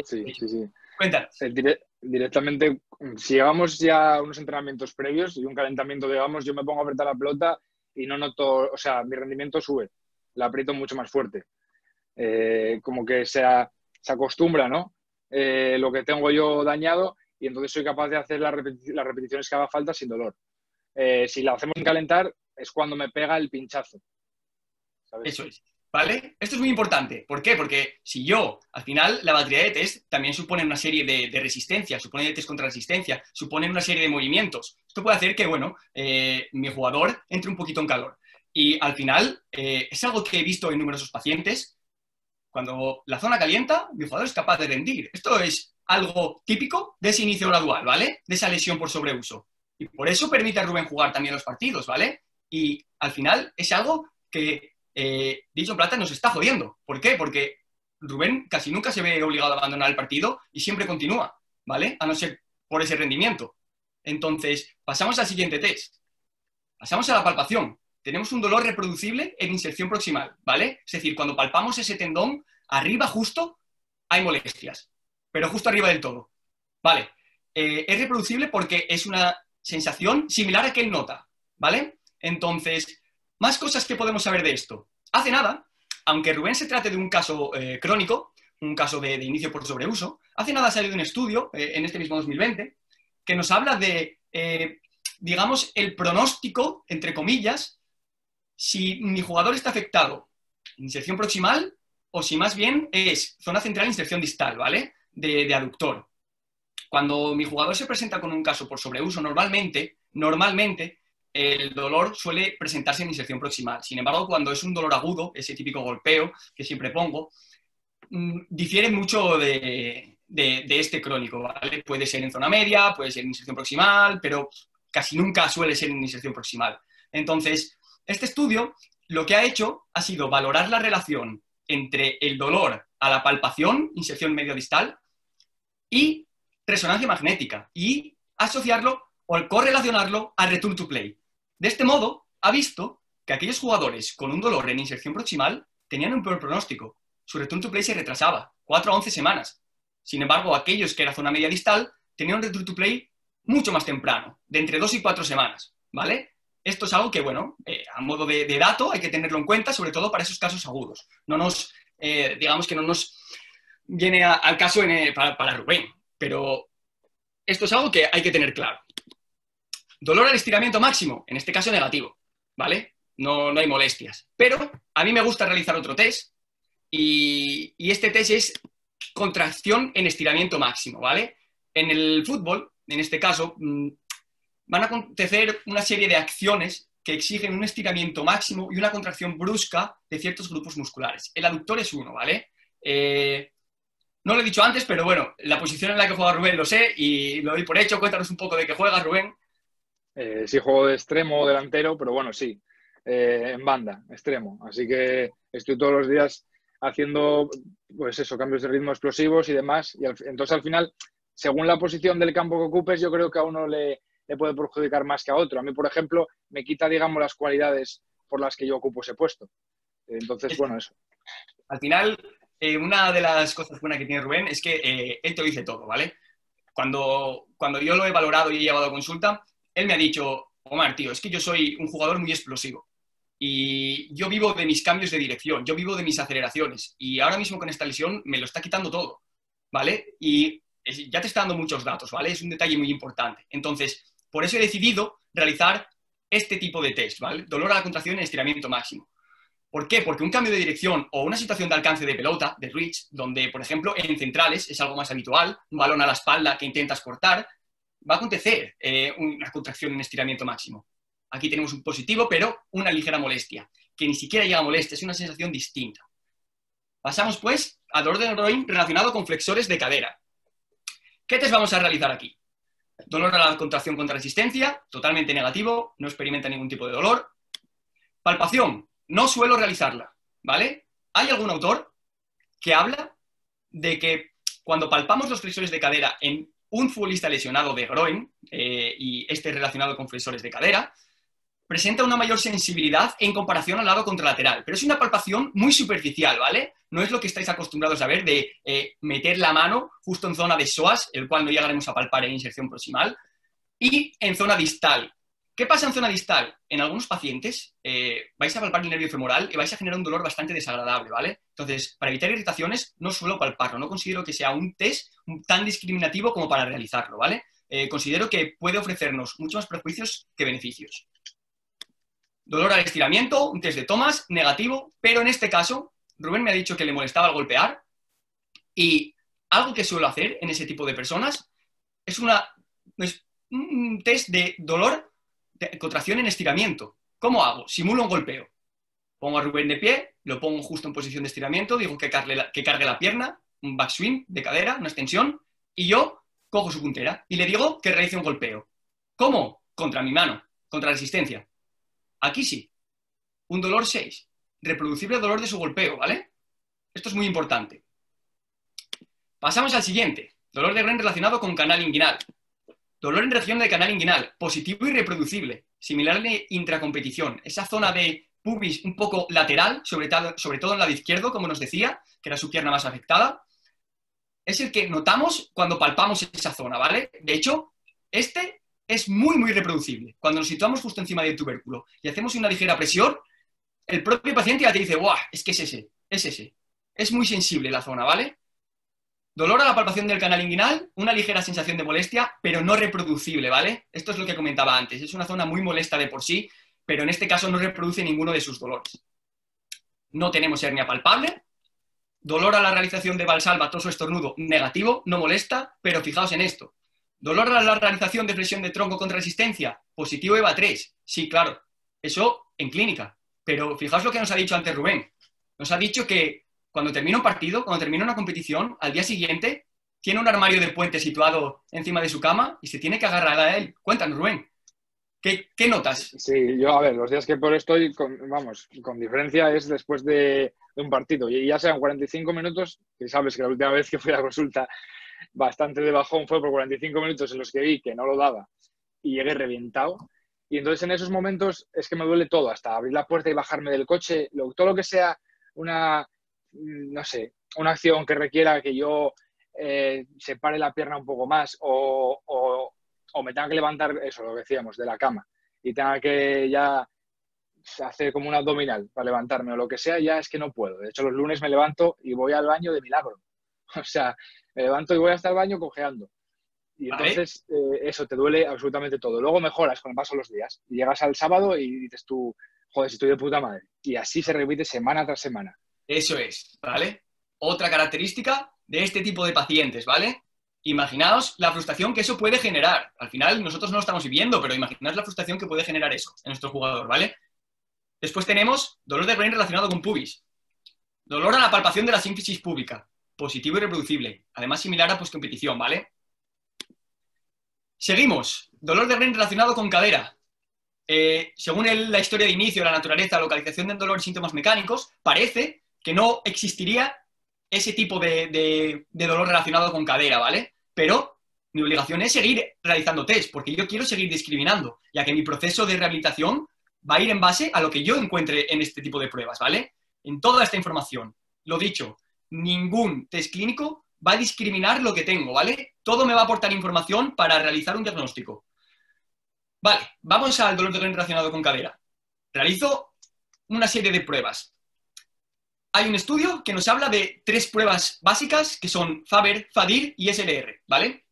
Sí. Cuéntanos. Directamente, si llevamos ya unos entrenamientos previos y un calentamiento, digamos, yo me pongo a apretar la pelota y no noto, o sea, mi rendimiento sube, la aprieto mucho más fuerte. Como que se acostumbra, ¿no? Lo que tengo yo dañado y entonces soy capaz de hacer las repeticiones que haga falta sin dolor. Si la hacemos sin calentar es cuando me pega el pinchazo, ¿sabes? Eso es. ¿Vale? Esto es muy importante. ¿Por qué? Porque si yo, al final, la batería de test también supone una serie de resistencia, supone de test contra resistencia, supone una serie de movimientos. Esto puede hacer que, bueno, mi jugador entre un poquito en calor. Y al final, es algo que he visto en numerosos pacientes. Cuando la zona calienta, mi jugador es capaz de rendir. Esto es algo típico de ese inicio gradual, ¿vale? De esa lesión por sobreuso. Y por eso permite a Rubén jugar también los partidos, ¿vale? Y al final es algo que... Dicho Plata nos está jodiendo. ¿Por qué? Porque Rubén casi nunca se ve obligado a abandonar el partido y siempre continúa, ¿vale? A no ser por ese rendimiento. Entonces, pasamos al siguiente test. Pasamos a la palpación. Tenemos un dolor reproducible en inserción proximal, ¿vale? Es decir, cuando palpamos ese tendón, arriba justo hay molestias, pero justo arriba del todo, ¿vale? Es reproducible porque es una sensación similar a que él nota, ¿vale? Entonces... Más cosas que podemos saber de esto. Hace nada, aunque Rubén se trate de un caso crónico, un caso de inicio por sobreuso, hace nada ha salido un estudio, en este mismo 2020, que nos habla de, digamos, el pronóstico, entre comillas, si mi jugador está afectado en inserción proximal o si más bien es zona central, inserción distal, ¿vale? De aductor. Cuando mi jugador se presenta con un caso por sobreuso, normalmente, el dolor suele presentarse en inserción proximal. Sin embargo, cuando es un dolor agudo, ese típico golpeo que siempre pongo, difiere mucho de este crónico, ¿vale? Puede ser en zona media, puede ser en inserción proximal, pero casi nunca suele ser en inserción proximal. Entonces, este estudio lo que ha hecho ha sido valorar la relación entre el dolor a la palpación, inserción medio-distal, y resonancia magnética, y asociarlo o correlacionarlo al return to play. De este modo, ha visto que aquellos jugadores con un dolor en inserción proximal tenían un peor pronóstico. Su return to play se retrasaba 4 a 11 semanas. Sin embargo, aquellos que era zona media distal tenían un return to play mucho más temprano, de entre 2 y 4 semanas, ¿vale? Esto es algo que, bueno, a modo de dato hay que tenerlo en cuenta, sobre todo para esos casos agudos. No nos, digamos que no nos viene al caso para Rubén, pero esto es algo que hay que tener claro. Dolor al estiramiento máximo, en este caso negativo, ¿vale? no hay molestias. Pero a mí me gusta realizar otro test y este test es contracción en estiramiento máximo, ¿vale? En el fútbol, en este caso, van a acontecer una serie de acciones que exigen un estiramiento máximo y una contracción brusca de ciertos grupos musculares. El aductor es uno, ¿vale? No lo he dicho antes, pero bueno, la posición en la que juega Rubén lo sé y lo doy por hecho. Cuéntanos un poco de qué juegas, Rubén. Sí, juego de extremo o delantero, pero bueno, sí, en banda, extremo. Así que estoy todos los días haciendo, pues eso, cambios de ritmo explosivos y demás. Y entonces al final, según la posición del campo que ocupes, yo creo que a uno le puede perjudicar más que a otro. A mí, por ejemplo, me quita, digamos, las cualidades por las que yo ocupo ese puesto. Entonces, bueno, eso. Al final, una de las cosas buenas que tiene Rubén es que él te lo dice todo, ¿vale? Cuando yo lo he valorado y he llevado a consulta, él me ha dicho, Omar, tío, es que yo soy un jugador muy explosivo y yo vivo de mis cambios de dirección, yo vivo de mis aceleraciones y ahora mismo con esta lesión me lo está quitando todo, ¿vale? Y ya te está dando muchos datos, ¿vale? Es un detalle muy importante. Entonces, por eso he decidido realizar este tipo de test, ¿vale? Dolor a la contracción en estiramiento máximo. ¿Por qué? Porque un cambio de dirección o una situación de alcance de pelota, de reach, donde, por ejemplo, en centrales es algo más habitual, un balón a la espalda que intentas cortar, va a acontecer una contracción en estiramiento máximo. Aquí tenemos un positivo, pero una ligera molestia, que ni siquiera llega a molestia, es una sensación distinta. Pasamos, pues, a dolor de groin relacionado con flexores de cadera. ¿Qué test vamos a realizar aquí? Dolor a la contracción contra resistencia, totalmente negativo, no experimenta ningún tipo de dolor. Palpación, no suelo realizarla, ¿vale? Hay algún autor que habla de que cuando palpamos los flexores de cadera en un futbolista lesionado de groin, y este relacionado con flexores de cadera, presenta una mayor sensibilidad en comparación al lado contralateral. Pero es una palpación muy superficial, ¿vale? No es lo que estáis acostumbrados a ver de meter la mano justo en zona de psoas, el cual no llegaremos a palpar en inserción proximal, y en zona distal. ¿Qué pasa en zona distal? En algunos pacientes vais a palpar el nervio femoral y vais a generar un dolor bastante desagradable, ¿vale? Entonces, para evitar irritaciones, no suelo palparlo. No considero que sea un test tan discriminativo como para realizarlo, ¿vale? Considero que puede ofrecernos muchos más perjuicios que beneficios. Dolor al estiramiento, un test de Thomas, negativo, pero en este caso, Rubén me ha dicho que le molestaba al golpear y algo que suelo hacer en ese tipo de personas es un test de dolor de contracción en estiramiento. ¿Cómo hago? Simulo un golpeo. Pongo a Rubén de pie, lo pongo justo en posición de estiramiento, digo que cargue la pierna, un backswing de cadera, una extensión, y yo cojo su puntera y le digo que realice un golpeo. ¿Cómo? Contra mi mano, contra la resistencia. Aquí sí. Un dolor 6. Reproducible dolor de su golpeo, ¿vale? Esto es muy importante. Pasamos al siguiente. Dolor de Gren relacionado con canal inguinal. Dolor en región del canal inguinal, positivo y reproducible, similar a la intracompetición. Esa zona de pubis un poco lateral, sobre todo en lado izquierdo, como nos decía, que era su pierna más afectada, es el que notamos cuando palpamos esa zona, ¿vale? De hecho, este es muy, muy reproducible. Cuando nos situamos justo encima del tubérculo y hacemos una ligera presión, el propio paciente ya te dice, ¡guau! Es que es ese. Es muy sensible la zona, ¿vale? Dolor a la palpación del canal inguinal, una ligera sensación de molestia, pero no reproducible, ¿vale? Esto es lo que comentaba antes. Es una zona muy molesta de por sí, pero en este caso no reproduce ninguno de sus dolores. No tenemos hernia palpable. Dolor a la realización de valsalva, tos o estornudo, negativo, no molesta, pero fijaos en esto. Dolor a la realización de flexión de tronco contra resistencia, positivo EVA 3. Sí, claro, eso en clínica. Pero fijaos lo que nos ha dicho antes Rubén. Nos ha dicho que cuando termina un partido, cuando termina una competición, al día siguiente tiene un armario de puente situado encima de su cama y se tiene que agarrar a él. Cuéntanos, Rubén, ¿qué notas? Sí, yo, a ver, los días que por estoy, con diferencia es después de un partido. Y ya sean 45 minutos, que sabes que la última vez que fui a la consulta bastante de bajón fue por 45 minutos en los que vi que no lo daba y llegué reventado. Y entonces en esos momentos es que me duele todo, hasta abrir la puerta y bajarme del coche, todo lo que sea una acción que requiera que yo separe la pierna un poco más o me tenga que levantar, eso, lo que decíamos, de la cama y tenga que ya hacer como un abdominal para levantarme o lo que sea, ya es que no puedo. De hecho, los lunes me levanto y voy al baño de milagro. O sea, me levanto y voy hasta el baño cojeando. Y entonces eso te duele absolutamente todo. Luego mejoras con el paso de los días. Y llegas al sábado y dices tú, joder, si estoy de puta madre. Y así se repite semana tras semana. Eso es, ¿vale? Otra característica de este tipo de pacientes, ¿vale? Imaginaos la frustración que eso puede generar. Al final nosotros no lo estamos viviendo, pero imaginaos la frustración que puede generar eso en nuestro jugador, ¿vale? Después tenemos dolor de brain relacionado con pubis. Dolor a la palpación de la sínfisis púbica. Positivo y reproducible. Además similar a postcompetición, ¿vale? Seguimos. Dolor de brain relacionado con cadera. Según la historia de inicio, la naturaleza, la localización del dolor y síntomas mecánicos, parece que no existiría ese tipo de dolor relacionado con cadera, ¿vale? Pero mi obligación es seguir realizando test, porque yo quiero seguir discriminando, ya que mi proceso de rehabilitación va a ir en base a lo que yo encuentre en este tipo de pruebas, ¿vale? En toda esta información, lo dicho, ningún test clínico va a discriminar lo que tengo, ¿vale? Todo me va a aportar información para realizar un diagnóstico. Vale, vamos al dolor de brain relacionado con cadera. Realizo una serie de pruebas. Hay un estudio que nos habla de 3 pruebas básicas que son Faber, FADIR y SLR, ¿vale?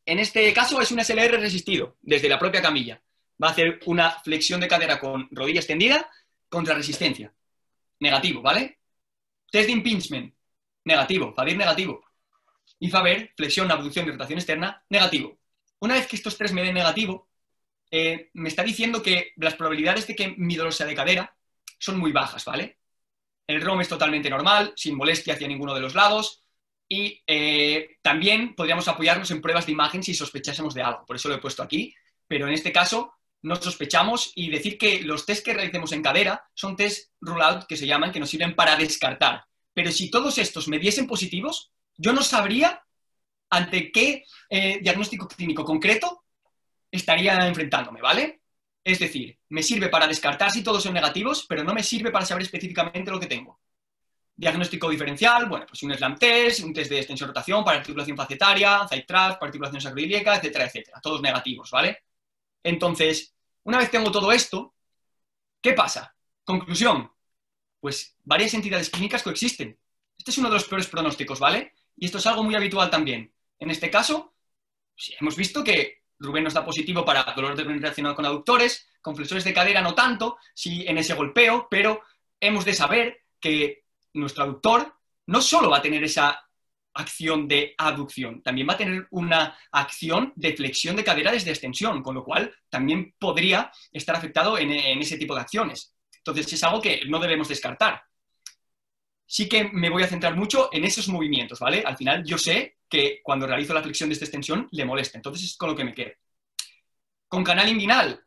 En este caso es un SLR resistido, desde la propia camilla. Va a hacer una flexión de cadera con rodilla extendida contra resistencia. Negativo, ¿vale? Test de impingement, negativo. FADIR, negativo. Y Faber, flexión, abducción y rotación externa, negativo. Una vez que estos 3 me den negativo, me está diciendo que las probabilidades de que mi dolor sea de cadera son muy bajas, ¿vale? El ROM es totalmente normal, sin molestia hacia ninguno de los lados y también podríamos apoyarnos en pruebas de imagen si sospechásemos de algo, por eso lo he puesto aquí, pero en este caso no sospechamos y decir que los test que realicemos en cadera son test rule-out que se llaman, que nos sirven para descartar, pero si todos estos me diesen positivos, yo no sabría ante qué diagnóstico clínico concreto estaría enfrentándome, ¿vale? Es decir, me sirve para descartar si todos son negativos, pero no me sirve para saber específicamente lo que tengo. Diagnóstico diferencial, bueno, pues un SLAM test, un test de extensión-rotación para articulación facetaria, side tract, articulación sacroiliaca, etcétera, etcétera. Todos negativos, ¿vale? Entonces, una vez tengo todo esto, ¿qué pasa? Conclusión, pues varias entidades clínicas coexisten. Este es uno de los peores pronósticos, ¿vale? Y esto es algo muy habitual también. En este caso, sí, hemos visto que Rubén nos da positivo para dolor de brain relacionado con aductores, con flexores de cadera no tanto, sí en ese golpeo, pero hemos de saber que nuestro aductor no solo va a tener esa acción de aducción, también va a tener una acción de flexión de cadera desde extensión, con lo cual también podría estar afectado en ese tipo de acciones. Entonces es algo que no debemos descartar. Sí que me voy a centrar mucho en esos movimientos, ¿vale? Al final yo sé que cuando realizo la flexión de esta extensión le molesta, entonces es con lo que me quedo. Con canal inguinal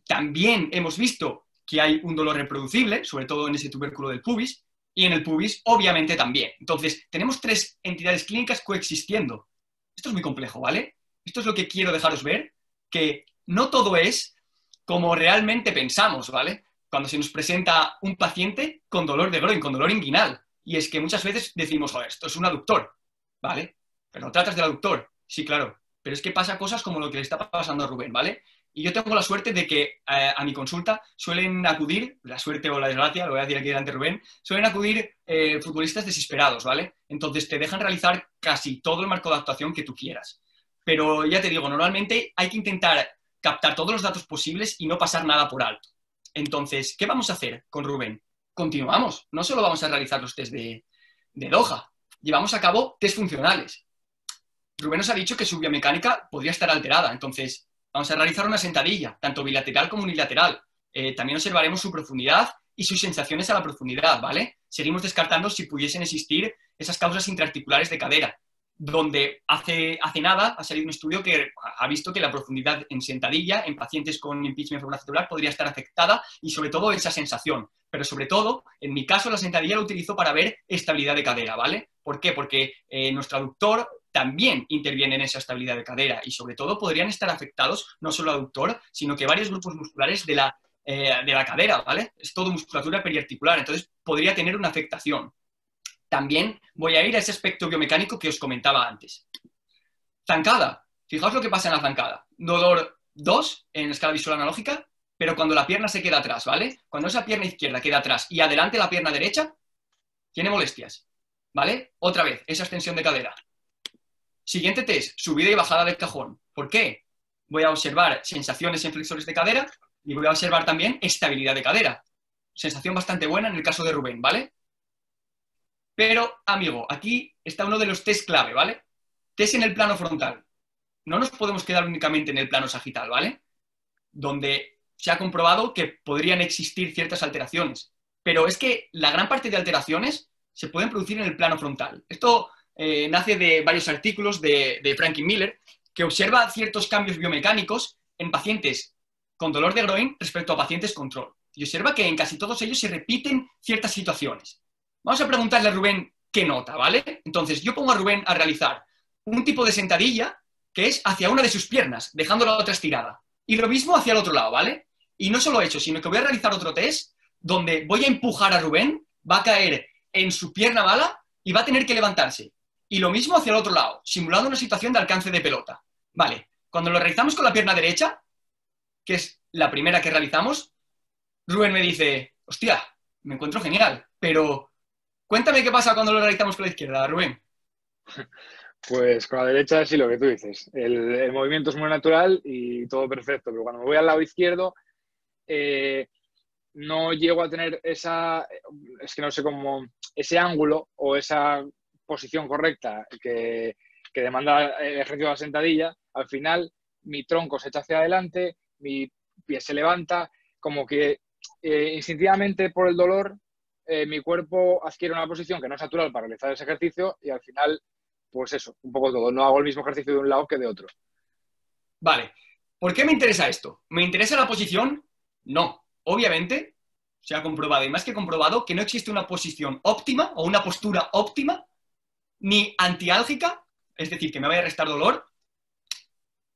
también hemos visto que hay un dolor reproducible, sobre todo en ese tubérculo del pubis, y en el pubis obviamente también. Entonces tenemos 3 entidades clínicas coexistiendo. Esto es muy complejo, ¿vale? Esto es lo que quiero dejaros ver, que no todo es como realmente pensamos, ¿vale? Cuando se nos presenta un paciente con dolor de groin, con dolor inguinal. Y es que muchas veces decimos, joder, esto es un aductor, ¿vale? Pero no tratas del aductor. Sí, claro. Pero es que pasa cosas como lo que le está pasando a Rubén, ¿vale? Y yo tengo la suerte de que a mi consulta suelen acudir, la suerte o la desgracia, lo voy a decir aquí delante de Rubén, suelen acudir futbolistas desesperados, ¿vale? Entonces te dejan realizar casi todo el marco de actuación que tú quieras. Pero ya te digo, normalmente hay que intentar captar todos los datos posibles y no pasar nada por alto. Entonces, ¿qué vamos a hacer con Rubén? Continuamos. No solo vamos a realizar los test de Doha, llevamos a cabo test funcionales. Rubén nos ha dicho que su biomecánica podría estar alterada, entonces vamos a realizar una sentadilla, tanto bilateral como unilateral. También observaremos su profundidad y sus sensaciones a la profundidad, ¿vale? Seguimos descartando si pudiesen existir esas causas intraarticulares de cadera, donde hace nada ha salido un estudio que ha visto que la profundidad en sentadilla en pacientes con impingement fibrocelular podría estar afectada y sobre todo esa sensación. Pero sobre todo, en mi caso, la sentadilla la utilizo para ver estabilidad de cadera, ¿vale? ¿Por qué? Porque nuestro aductor también interviene en esa estabilidad de cadera y sobre todo podrían estar afectados no solo el aductor, sino que varios grupos musculares de la cadera, ¿vale? Es todo musculatura periarticular, entonces podría tener una afectación. También voy a ir a ese aspecto biomecánico que os comentaba antes. Zancada. Fijaos lo que pasa en la zancada. Dolor 2 en escala visual analógica, pero cuando la pierna se queda atrás, ¿vale? Cuando esa pierna izquierda queda atrás y adelante la pierna derecha, tiene molestias, ¿vale? Otra vez, esa extensión de cadera. Siguiente test, subida y bajada del cajón. ¿Por qué? Voy a observar sensaciones en flexores de cadera Y voy a observar también estabilidad de cadera. Sensación bastante buena en el caso de Rubén, ¿vale? Pero, amigo, aquí está uno de los test clave, ¿vale? Test en el plano frontal. No nos podemos quedar únicamente en el plano sagital, ¿vale? Donde se ha comprobado que podrían existir ciertas alteraciones. Pero es que la gran parte de alteraciones se pueden producir en el plano frontal. Esto nace de varios artículos de Franklin Miller, que observa ciertos cambios biomecánicos en pacientes con dolor de groin respecto a pacientes control. Y observa que en casi todos ellos se repiten ciertas situaciones. Vamos a preguntarle a Rubén qué nota, ¿vale? Entonces, yo pongo a Rubén a realizar un tipo de sentadilla que es hacia una de sus piernas, dejando la otra estirada. Y lo mismo hacia el otro lado, ¿vale? Y no solo eso, sino que voy a realizar otro test donde voy a empujar a Rubén, va a caer en su pierna mala y va a tener que levantarse. Y lo mismo hacia el otro lado, simulando una situación de alcance de pelota. Vale, cuando lo realizamos con la pierna derecha, que es la primera que realizamos, Rubén me dice, hostia, me encuentro genial, pero cuéntame qué pasa cuando lo realizamos con la izquierda, Rubén. Pues con la derecha sí lo que tú dices. El movimiento es muy natural y todo perfecto, pero cuando me voy al lado izquierdo no llego a tener esa, es que no sé cómo, ese ángulo o esa posición correcta que demanda el ejercicio de la sentadilla. Al final mi tronco se echa hacia adelante, mi pie se levanta, como que instintivamente por el dolor mi cuerpo adquiere una posición que no es natural para realizar ese ejercicio y al final, pues eso, un poco todo. No hago el mismo ejercicio de un lado que de otro. Vale. ¿Por qué me interesa esto? ¿Me interesa la posición? No. Obviamente, se ha comprobado, y más que comprobado, que no existe una posición óptima o una postura óptima, ni antiálgica, es decir, que me vaya a restar dolor,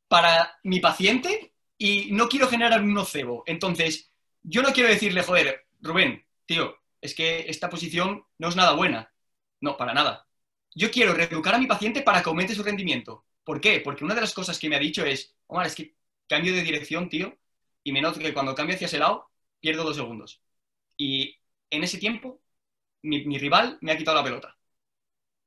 para mi paciente y no quiero generar un nocebo. Entonces, yo no quiero decirle, joder, Rubén, tío, es que esta posición no es nada buena. No, para nada. Yo quiero reeducar a mi paciente para que aumente su rendimiento. ¿Por qué? Porque una de las cosas que me ha dicho es, Omar, es que cambio de dirección, tío, y me noto que cuando cambio hacia ese lado, pierdo 2 segundos. Y en ese tiempo, mi rival me ha quitado la pelota.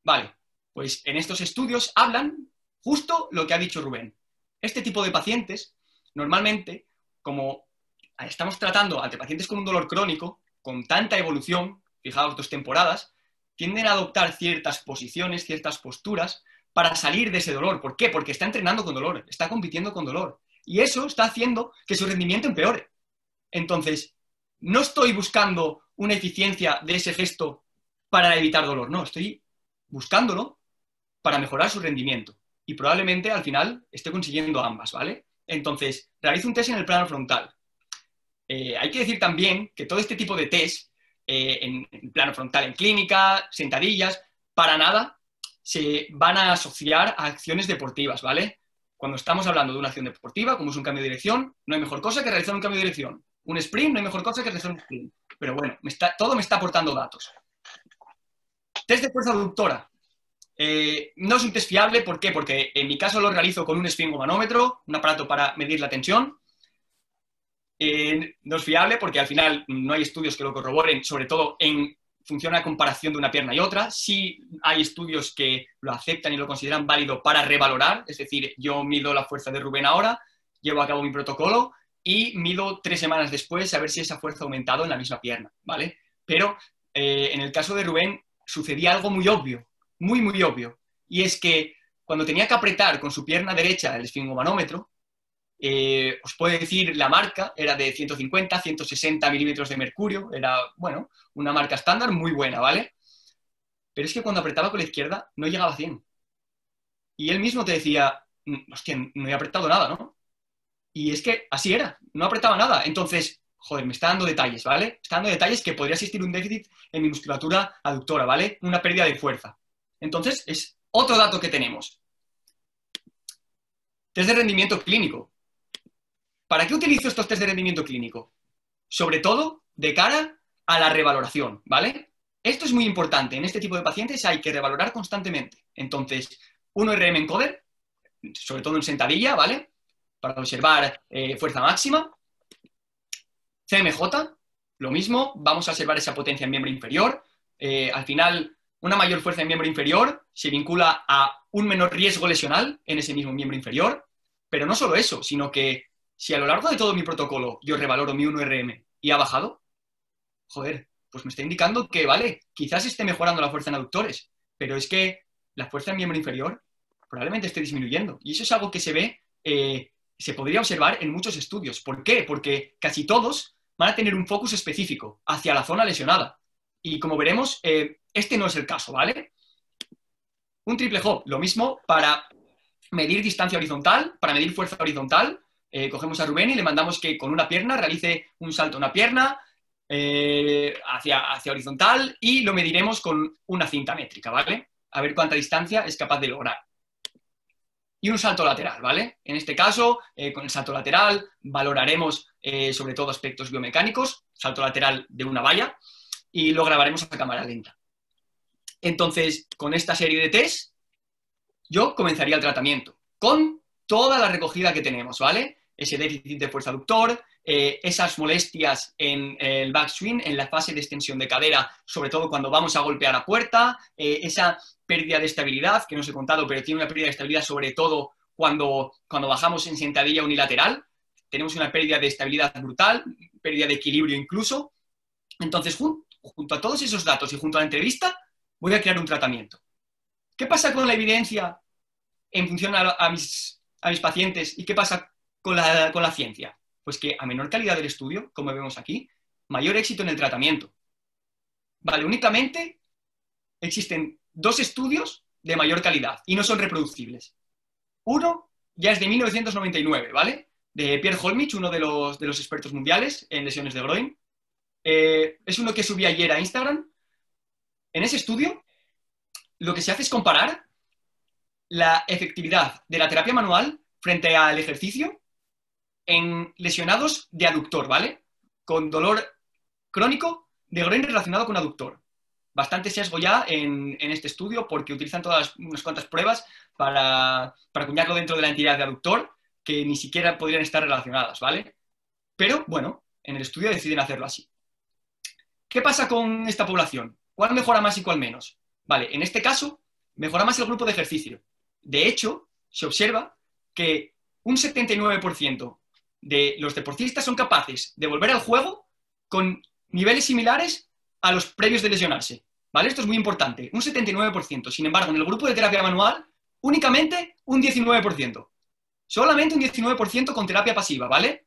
Vale, pues en estos estudios hablan justo lo que ha dicho Rubén. Este tipo de pacientes, normalmente, como estamos tratando ante pacientes con un dolor crónico, con tanta evolución, fijaos 2 temporadas, tienden a adoptar ciertas posiciones, ciertas posturas para salir de ese dolor. ¿Por qué? Porque está entrenando con dolor, está compitiendo con dolor. Y eso está haciendo que su rendimiento empeore. Entonces, no estoy buscando una eficiencia de ese gesto para evitar dolor, no, estoy buscándolo para mejorar su rendimiento. Y probablemente al final esté consiguiendo ambas, ¿vale? Entonces, realizo un test en el plano frontal. Hay que decir también que todo este tipo de test, en plano frontal en clínica, sentadillas, para nada se van a asociar a acciones deportivas, ¿vale? Cuando estamos hablando de una acción deportiva, como es un cambio de dirección, no hay mejor cosa que realizar un cambio de dirección. Un sprint, no hay mejor cosa que realizar un sprint. Pero bueno, todo me está aportando datos. Test de fuerza aductora. No es un test fiable, ¿por qué? Porque en mi caso lo realizo con un esfingomanómetro, un aparato para medir la tensión. No es fiable porque al final no hay estudios que lo corroboren, sobre todo en función a comparación de una pierna y otra. Sí hay estudios que lo aceptan y lo consideran válido para revalorar, es decir, yo mido la fuerza de Rubén ahora, llevo a cabo mi protocolo y mido 3 semanas después a ver si esa fuerza ha aumentado en la misma pierna, ¿vale? Pero en el caso de Rubén sucedía algo muy obvio, muy, muy obvio, y es que cuando tenía que apretar con su pierna derecha el esfingomanómetro, os puedo decir la marca, era de 150, 160 milímetros de mercurio, era, bueno, una marca estándar muy buena, ¿vale? Pero es que cuando apretaba con la izquierda no llegaba a 100. Y él mismo te decía, hostia, no he apretado nada, ¿no? Y es que así era, no apretaba nada. Entonces, joder, me está dando detalles, ¿vale? Me está dando detalles que podría existir un déficit en mi musculatura aductora, ¿vale? Una pérdida de fuerza. Entonces, es otro dato que tenemos. Test de rendimiento clínico. ¿Para qué utilizo estos test de rendimiento clínico? Sobre todo de cara a la revaloración, ¿vale? Esto es muy importante. En este tipo de pacientes hay que revalorar constantemente. Entonces, un ORM encoder, sobre todo en sentadilla, ¿vale? Para observar fuerza máxima. CMJ, lo mismo. Vamos a observar esa potencia en miembro inferior. Al final, una mayor fuerza en miembro inferior se vincula a un menor riesgo lesional en ese mismo miembro inferior. Pero no solo eso, sino que si a lo largo de todo mi protocolo yo revaloro mi 1RM y ha bajado, joder, pues me está indicando que, vale, quizás esté mejorando la fuerza en aductores, pero es que la fuerza en miembro inferior probablemente esté disminuyendo. Y eso es algo que se ve, se podría observar en muchos estudios. ¿Por qué? Porque casi todos van a tener un focus específico hacia la zona lesionada. Y como veremos, este no es el caso, ¿vale? Un triple hop, lo mismo para medir distancia horizontal, para medir fuerza horizontal. Cogemos a Rubén y le mandamos que con una pierna realice un salto a una pierna hacia horizontal y lo mediremos con una cinta métrica, ¿vale? A ver cuánta distancia es capaz de lograr. Y un salto lateral, ¿vale? En este caso, con el salto lateral valoraremos sobre todo aspectos biomecánicos, salto lateral de una valla, y lo grabaremos a cámara lenta. Entonces, con esta serie de test, yo comenzaría el tratamiento, con toda la recogida que tenemos, ¿vale? Ese déficit de fuerza aductor, esas molestias en el backswing, en la fase de extensión de cadera, sobre todo cuando vamos a golpear a puerta, esa pérdida de estabilidad, que no os he contado, pero tiene una pérdida de estabilidad sobre todo cuando bajamos en sentadilla unilateral, tenemos una pérdida de estabilidad brutal, pérdida de equilibrio incluso. Entonces, junto a todos esos datos y junto a la entrevista, voy a crear un tratamiento. ¿Qué pasa con la evidencia en función a mis pacientes y qué pasa con la ciencia? Pues que a menor calidad del estudio, como vemos aquí, mayor éxito en el tratamiento. Vale, únicamente existen 2 estudios de mayor calidad y no son reproducibles. Uno ya es de 1999, ¿vale? De Pierre Holmich, uno de los expertos mundiales en lesiones de groin. Es uno que subí ayer a Instagram. En ese estudio, lo que se hace es comparar la efectividad de la terapia manual frente al ejercicio en lesionados de aductor, ¿vale? Con dolor crónico de groin relacionado con aductor. Bastante sesgo ya en este estudio porque utilizan unas cuantas pruebas para acuñarlo dentro de la entidad de aductor que ni siquiera podrían estar relacionadas, ¿vale? Pero, bueno, en el estudio deciden hacerlo así. ¿Qué pasa con esta población? ¿Cuál mejora más y cuál menos? Vale, en este caso, mejora más el grupo de ejercicio. De hecho, se observa que un 79% de los deportistas son capaces de volver al juego con niveles similares a los previos de lesionarse. ¿Vale? Esto es muy importante. Un 79%. Sin embargo, en el grupo de terapia manual, únicamente un 19%. Solamente un 19% con terapia pasiva, ¿vale?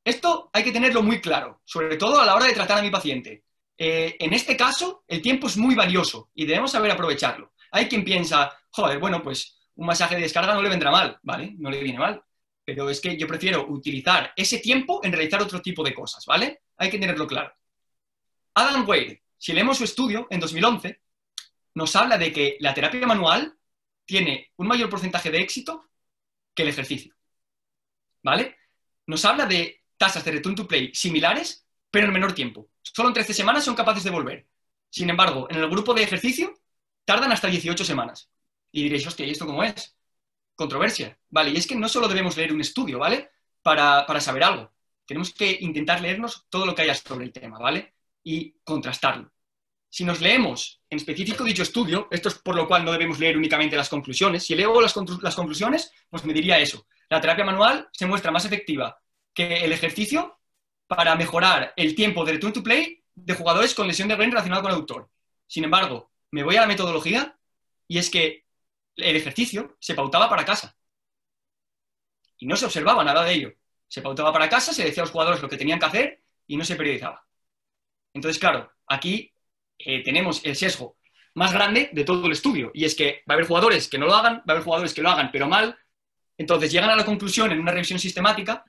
Esto hay que tenerlo muy claro, sobre todo a la hora de tratar a mi paciente. En este caso, el tiempo es muy valioso y debemos saber aprovecharlo. Hay quien piensa, joder, bueno, pues un masaje de descarga no le vendrá mal, ¿vale? No le viene mal. Pero es que yo prefiero utilizar ese tiempo en realizar otro tipo de cosas, ¿vale? Hay que tenerlo claro. Adam Wade, si leemos su estudio, en 2011, nos habla de que la terapia manual tiene un mayor porcentaje de éxito que el ejercicio, ¿vale? Nos habla de tasas de return to play similares, pero en menor tiempo. Solo en 13 semanas son capaces de volver. Sin embargo, en el grupo de ejercicio tardan hasta 18 semanas. Y diréis, hostia, ¿y esto cómo es? Controversia. Vale, y es que no solo debemos leer un estudio, ¿vale? Para saber algo. Tenemos que intentar leernos todo lo que haya sobre el tema, ¿vale? Y contrastarlo. Si nos leemos en específico dicho estudio, esto es por lo cual no debemos leer únicamente las conclusiones. Si leo las conclusiones, pues me diría eso. La terapia manual se muestra más efectiva que el ejercicio para mejorar el tiempo de return to play de jugadores con lesión de groin relacionado con aductor. Sin embargo, me voy a la metodología y es que el ejercicio se pautaba para casa. Y no se observaba nada de ello. Se pautaba para casa, se decía a los jugadores lo que tenían que hacer y no se periodizaba. Entonces, claro, aquí tenemos el sesgo más grande de todo el estudio. Y es que va a haber jugadores que no lo hagan, va a haber jugadores que lo hagan, pero mal. Entonces llegan a la conclusión en una revisión sistemática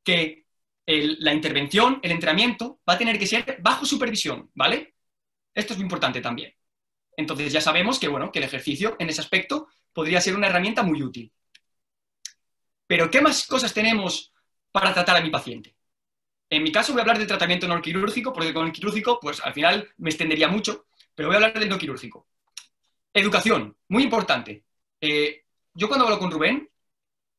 que la intervención, el entrenamiento, va a tener que ser bajo supervisión, ¿vale? Esto es muy importante también. Entonces ya sabemos que, bueno, que el ejercicio en ese aspecto podría ser una herramienta muy útil. Pero ¿qué más cosas tenemos para tratar a mi paciente? En mi caso voy a hablar del tratamiento no quirúrgico, porque con el quirúrgico, pues al final me extendería mucho, pero voy a hablar del no quirúrgico. Educación, muy importante. Yo cuando hablo con Rubén,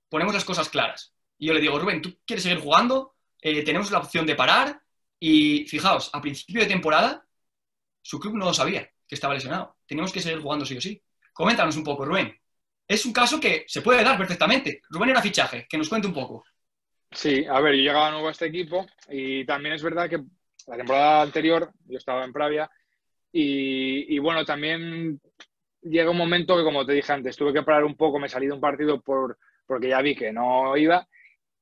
ponemos las cosas claras. Y yo le digo, Rubén, ¿tú quieres seguir jugando? Tenemos la opción de parar. Y fijaos, a principio de temporada, su club no lo sabía, que estaba lesionado. Teníamos que seguir jugando sí o sí. Coméntanos un poco, Rubén. Es un caso que se puede dar perfectamente. Rubén era fichaje, que nos cuente un poco. Sí, a ver, yo llegaba nuevo a este equipo y también es verdad que la temporada anterior yo estaba en Pravia y bueno, también llega un momento que, como te dije antes, tuve que parar un poco, me salí de un partido porque ya vi que no iba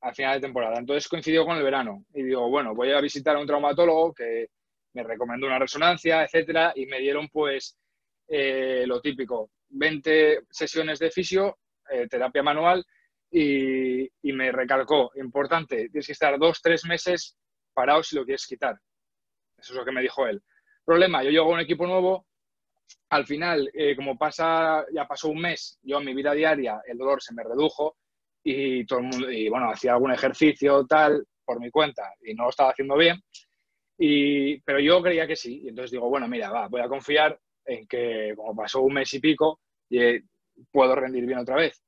al final de temporada. Entonces coincidió con el verano y digo, bueno, voy a visitar a un traumatólogo que me recomendó una resonancia, etcétera, y me dieron pues lo típico, 20 sesiones de fisio, terapia manual y me recalcó, importante, tienes que estar 2-3 meses parado si lo quieres quitar. Eso es lo que me dijo él. Problema, yo llego a un equipo nuevo, al final, como ya pasó un mes, yo en mi vida diaria el dolor se me redujo y todo el mundo, y bueno, hacía algún ejercicio tal por mi cuenta y no lo estaba haciendo bien, pero yo creía que sí. Y entonces digo, bueno, mira, voy a confiar en que como pasó un mes y pico, puedo rendir bien otra vez.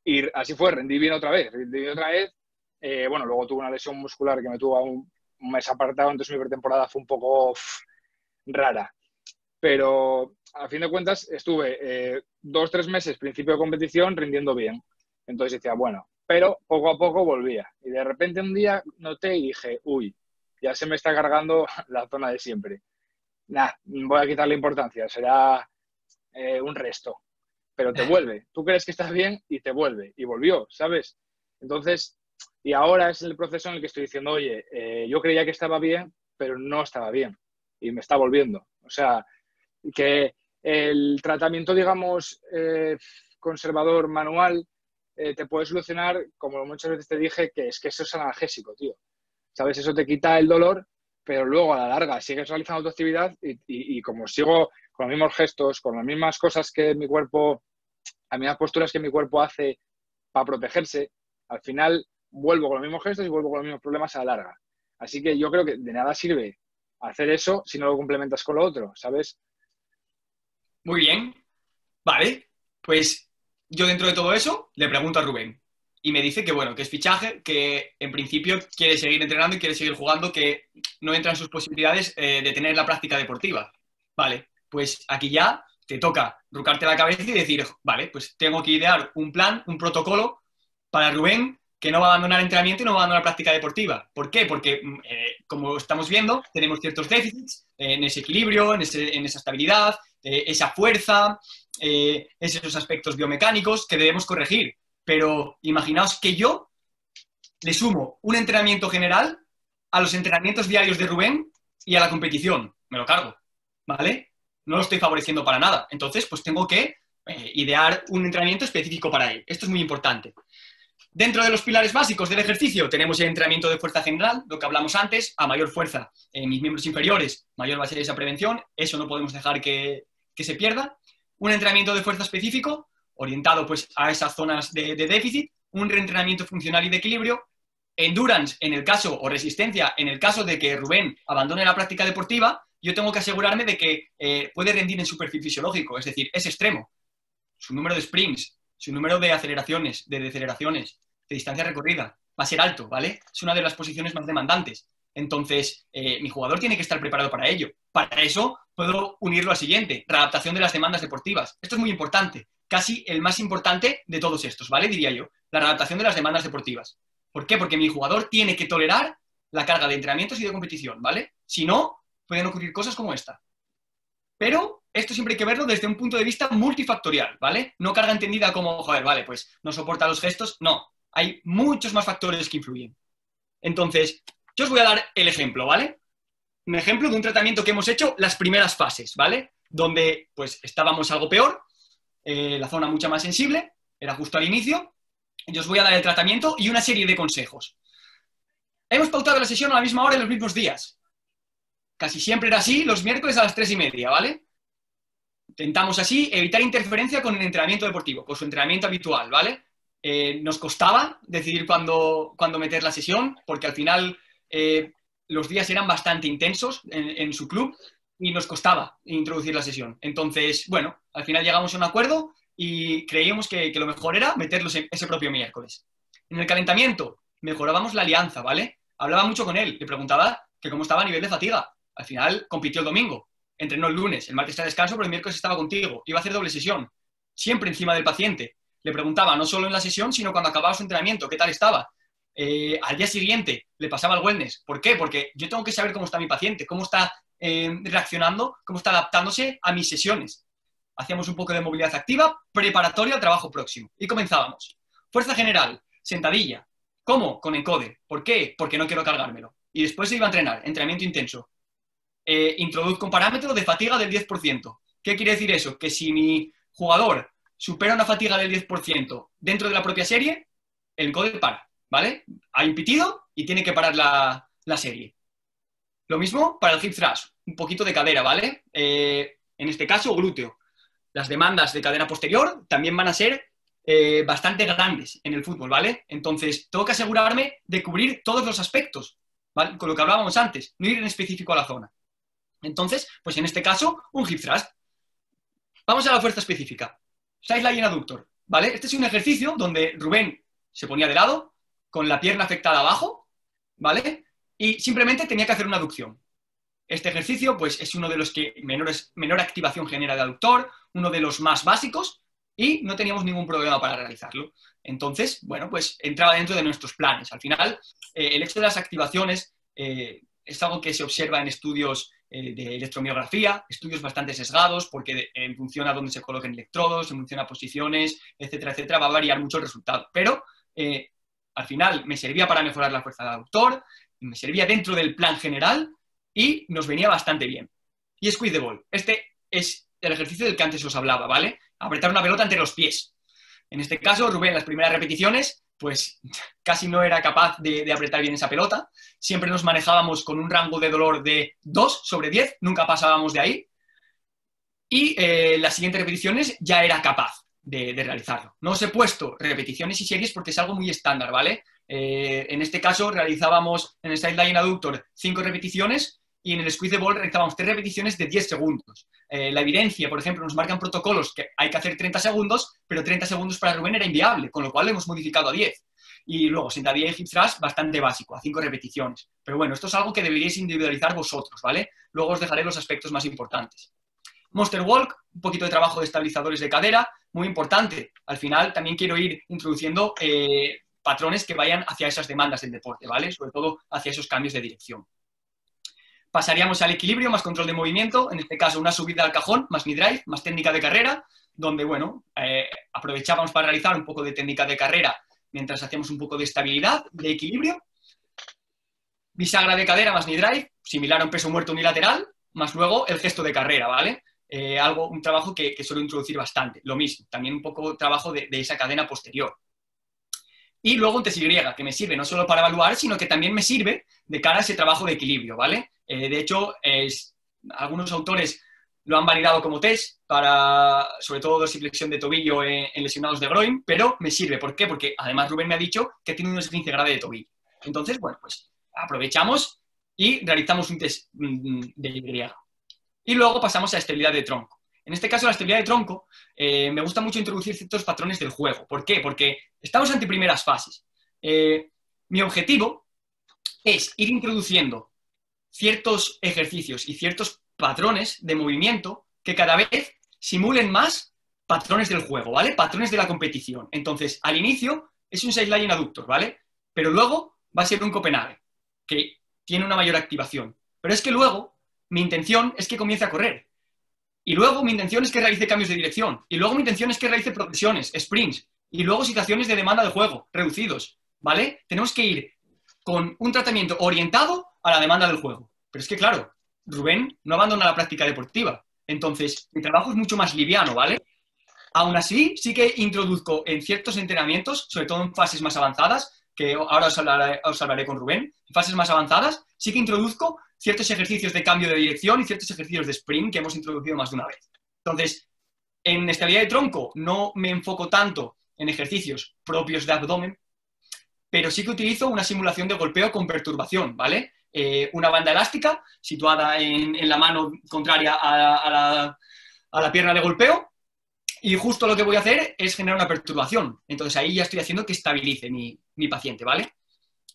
Y así fue, rendí bien otra vez. Bueno, luego tuve una lesión muscular que me tuvo un mes apartado, entonces mi pretemporada fue un poco rara. Pero a fin de cuentas estuve 2-3 meses, principio de competición, rindiendo bien. Entonces decía, bueno, pero poco a poco volvía. Y de repente un día noté y dije, uy, ya se me está cargando la zona de siempre. Nah, voy a quitarle importancia, será un resto. Pero te vuelve. Tú crees que estás bien y te vuelve. Y volvió, ¿sabes? Entonces, y ahora es el proceso en el que estoy diciendo, oye, yo creía que estaba bien, pero no estaba bien. Y me está volviendo. O sea, que el tratamiento, digamos, conservador manual te puede solucionar, como muchas veces te dije, que eso es analgésico, tío. ¿Sabes? Eso te quita el dolor, pero luego a la larga sigues realizando tu actividad y como sigo con los mismos gestos, con las mismas cosas que mi cuerpo, las mismas posturas que mi cuerpo hace para protegerse, al final vuelvo con los mismos gestos y vuelvo con los mismos problemas a la larga. Así que yo creo que de nada sirve hacer eso si no lo complementas con lo otro, ¿sabes? Muy bien, vale. Pues yo dentro de todo eso le pregunto a Rubén y me dice que bueno, que es fichaje, que en principio quiere seguir entrenando y quiere seguir jugando, que no entra en sus posibilidades de tener la práctica deportiva. Vale, pues aquí ya te toca rucarte la cabeza y decir, vale, pues tengo que idear un plan, un protocolo para Rubén que no va a abandonar entrenamiento y no va a abandonar práctica deportiva. ¿Por qué? Porque, como estamos viendo, tenemos ciertos déficits en ese equilibrio, en esa estabilidad, esa fuerza, esos aspectos biomecánicos que debemos corregir. Pero imaginaos que yo le sumo un entrenamiento general a los entrenamientos diarios de Rubén y a la competición. Me lo cargo, ¿vale? No lo estoy favoreciendo para nada. Entonces, pues tengo que idear un entrenamiento específico para él. Esto es muy importante. Dentro de los pilares básicos del ejercicio tenemos el entrenamiento de fuerza general, lo que hablamos antes, a mayor fuerza en mis miembros inferiores, mayor va a ser esa prevención, eso no podemos dejar que se pierda. Un entrenamiento de fuerza específico, orientado pues a esas zonas de déficit, un reentrenamiento funcional y de equilibrio, endurance en el caso, o resistencia en el caso de que Rubén abandone la práctica deportiva, yo tengo que asegurarme de que puede rendir en su perfil fisiológico, es decir, es extremo. Su número de sprints, su número de aceleraciones, de deceleraciones, de distancia recorrida, va a ser alto, ¿vale? Es una de las posiciones más demandantes. Entonces, mi jugador tiene que estar preparado para ello. Para eso, puedo unirlo al siguiente, readaptación de las demandas deportivas. Esto es muy importante, casi el más importante de todos estos, ¿vale? Diría yo, la readaptación de las demandas deportivas. ¿Por qué? Porque mi jugador tiene que tolerar la carga de entrenamientos y de competición, ¿vale? Si no, pueden ocurrir cosas como esta. Pero esto siempre hay que verlo desde un punto de vista multifactorial, ¿vale? No carga entendida como, joder, vale, pues no soporta los gestos. No, hay muchos más factores que influyen. Entonces, yo os voy a dar el ejemplo, ¿vale? Un ejemplo de un tratamiento que hemos hecho las primeras fases, ¿vale? Donde, pues, estábamos algo peor, la zona mucho más sensible, era justo al inicio. Yo os voy a dar el tratamiento y una serie de consejos. Hemos pautado la sesión a la misma hora y los mismos días. Casi siempre era así, los miércoles a las 3:30, ¿vale? Intentamos así evitar interferencia con el entrenamiento deportivo, con su entrenamiento habitual, ¿vale? Nos costaba decidir cuándo meter la sesión, porque al final los días eran bastante intensos en su club y nos costaba introducir la sesión. Entonces, bueno, al final llegamos a un acuerdo y creíamos que lo mejor era meterlos ese propio miércoles. En el calentamiento mejorábamos la alianza, ¿vale? Hablaba mucho con él, le preguntaba que cómo estaba a nivel de fatiga. Al final compitió el domingo, entrenó el lunes, el martes está descanso, pero el miércoles estaba contigo, iba a hacer doble sesión, siempre encima del paciente. Le preguntaba no solo en la sesión, sino cuando acababa su entrenamiento, qué tal estaba. al día siguiente le pasaba al wellness. ¿Por qué? Porque yo tengo que saber cómo está mi paciente, cómo está reaccionando, cómo está adaptándose a mis sesiones. Hacíamos un poco de movilidad activa preparatoria al trabajo próximo. Y comenzábamos. Fuerza general, sentadilla. ¿Cómo? Con encoder. ¿Por qué? Porque no quiero cargármelo. Y después se iba a entrenar, entrenamiento intenso. Introduzco un parámetro de fatiga del 10%. ¿Qué quiere decir eso? Que si mi jugador supera una fatiga del 10% dentro de la propia serie, el encoder para, ¿vale? Ha impedido y tiene que parar la serie. Lo mismo para el hip thrust, un poquito de cadera, ¿vale? En este caso, glúteo. Las demandas de cadera posterior también van a ser bastante grandes en el fútbol, ¿vale? Entonces, tengo que asegurarme de cubrir todos los aspectos, ¿vale? Con lo que hablábamos antes, no ir en específico a la zona. Entonces, pues en este caso, un hip thrust. Vamos a la fuerza específica. Side lying adductor, ¿vale? Este es un ejercicio donde Rubén se ponía de lado, con la pierna afectada abajo, ¿vale? Y simplemente tenía que hacer una aducción. Este ejercicio, pues, es uno de los que menor activación genera de aductor, uno de los más básicos, y no teníamos ningún problema para realizarlo. Entonces, bueno, pues entraba dentro de nuestros planes. Al final, el hecho de las activaciones es algo que se observa en estudios de electromiografía, estudios bastante sesgados, porque en función a dónde se coloquen electrodos, en función a posiciones, etcétera, etcétera, va a variar mucho el resultado. Pero al final me servía para mejorar la fuerza del aductor, me servía dentro del plan general y nos venía bastante bien. Y squeeze the ball. Este es el ejercicio del que antes os hablaba, ¿vale? Apretar una pelota entre los pies. En este caso, Rubén, las primeras repeticiones, pues casi no era capaz de apretar bien esa pelota. Siempre nos manejábamos con un rango de dolor de 2 sobre 10, nunca pasábamos de ahí. Y las siguientes repeticiones ya era capaz de realizarlo. No os he puesto repeticiones y series porque es algo muy estándar, ¿vale? En este caso realizábamos en el side lying adductor 5 repeticiones y en el squeeze the ball realizábamos 3 repeticiones de 10 segundos. La evidencia, por ejemplo, nos marcan protocolos que hay que hacer 30 segundos, pero 30 segundos para Rubén era inviable, con lo cual lo hemos modificado a 10. Y luego, sentadilla y hip thrust, bastante básico, a 5 repeticiones. Pero bueno, esto es algo que deberíais individualizar vosotros, ¿vale? Luego os dejaré los aspectos más importantes. Monster Walk, un poquito de trabajo de estabilizadores de cadera, muy importante. Al final también quiero ir introduciendo patrones que vayan hacia esas demandas del deporte, ¿vale? Sobre todo hacia esos cambios de dirección. Pasaríamos al equilibrio, más control de movimiento, en este caso una subida al cajón, más knee drive, más técnica de carrera, donde, bueno, aprovechábamos para realizar un poco de técnica de carrera mientras hacíamos un poco de estabilidad, de equilibrio. Bisagra de cadera más knee drive, similar a un peso muerto unilateral, más luego el gesto de carrera, ¿vale? Un trabajo que suelo introducir bastante, lo mismo, también un poco trabajo de esa cadena posterior. Y luego un TSY, que me sirve no solo para evaluar, sino que también me sirve de cara a ese trabajo de equilibrio, ¿vale? De hecho, algunos autores lo han validado como test para, sobre todo, dorsiflexión de tobillo en lesionados de groin, pero me sirve. ¿Por qué? Porque además Rubén me ha dicho que tiene un esguince grave de tobillo. Entonces, bueno, pues aprovechamos y realizamos un test de Y. Y luego pasamos a estabilidad de tronco. En este caso, la estabilidad de tronco, me gusta mucho introducir ciertos patrones del juego. ¿Por qué? Porque estamos ante primeras fases. Mi objetivo es ir introduciendo ciertos ejercicios y ciertos patrones de movimiento que cada vez simulen más patrones del juego, ¿vale? Patrones de la competición. Entonces, al inicio es un side lying adductor, ¿vale? Pero luego va a ser un Copenhague, que tiene una mayor activación. Pero es que luego mi intención es que comience a correr. Y luego mi intención es que realice cambios de dirección. Y luego mi intención es que realice progresiones, sprints. Y luego situaciones de demanda de juego, reducidos, ¿vale? Tenemos que ir con un tratamiento orientado a la demanda del juego. Pero es que, claro, Rubén no abandona la práctica deportiva. Entonces, mi trabajo es mucho más liviano, ¿vale? Aún así, sí que introduzco en ciertos entrenamientos, sobre todo en fases más avanzadas, que ahora os hablaré con Rubén, en fases más avanzadas, sí que introduzco ciertos ejercicios de cambio de dirección y ciertos ejercicios de sprint que hemos introducido más de una vez. Entonces, en estabilidad de tronco no me enfoco tanto en ejercicios propios de abdomen, pero sí que utilizo una simulación de golpeo con perturbación, ¿vale? Una banda elástica situada en la mano contraria a la pierna de golpeo y justo lo que voy a hacer es generar una perturbación. Entonces ahí ya estoy haciendo que estabilice mi paciente, ¿vale?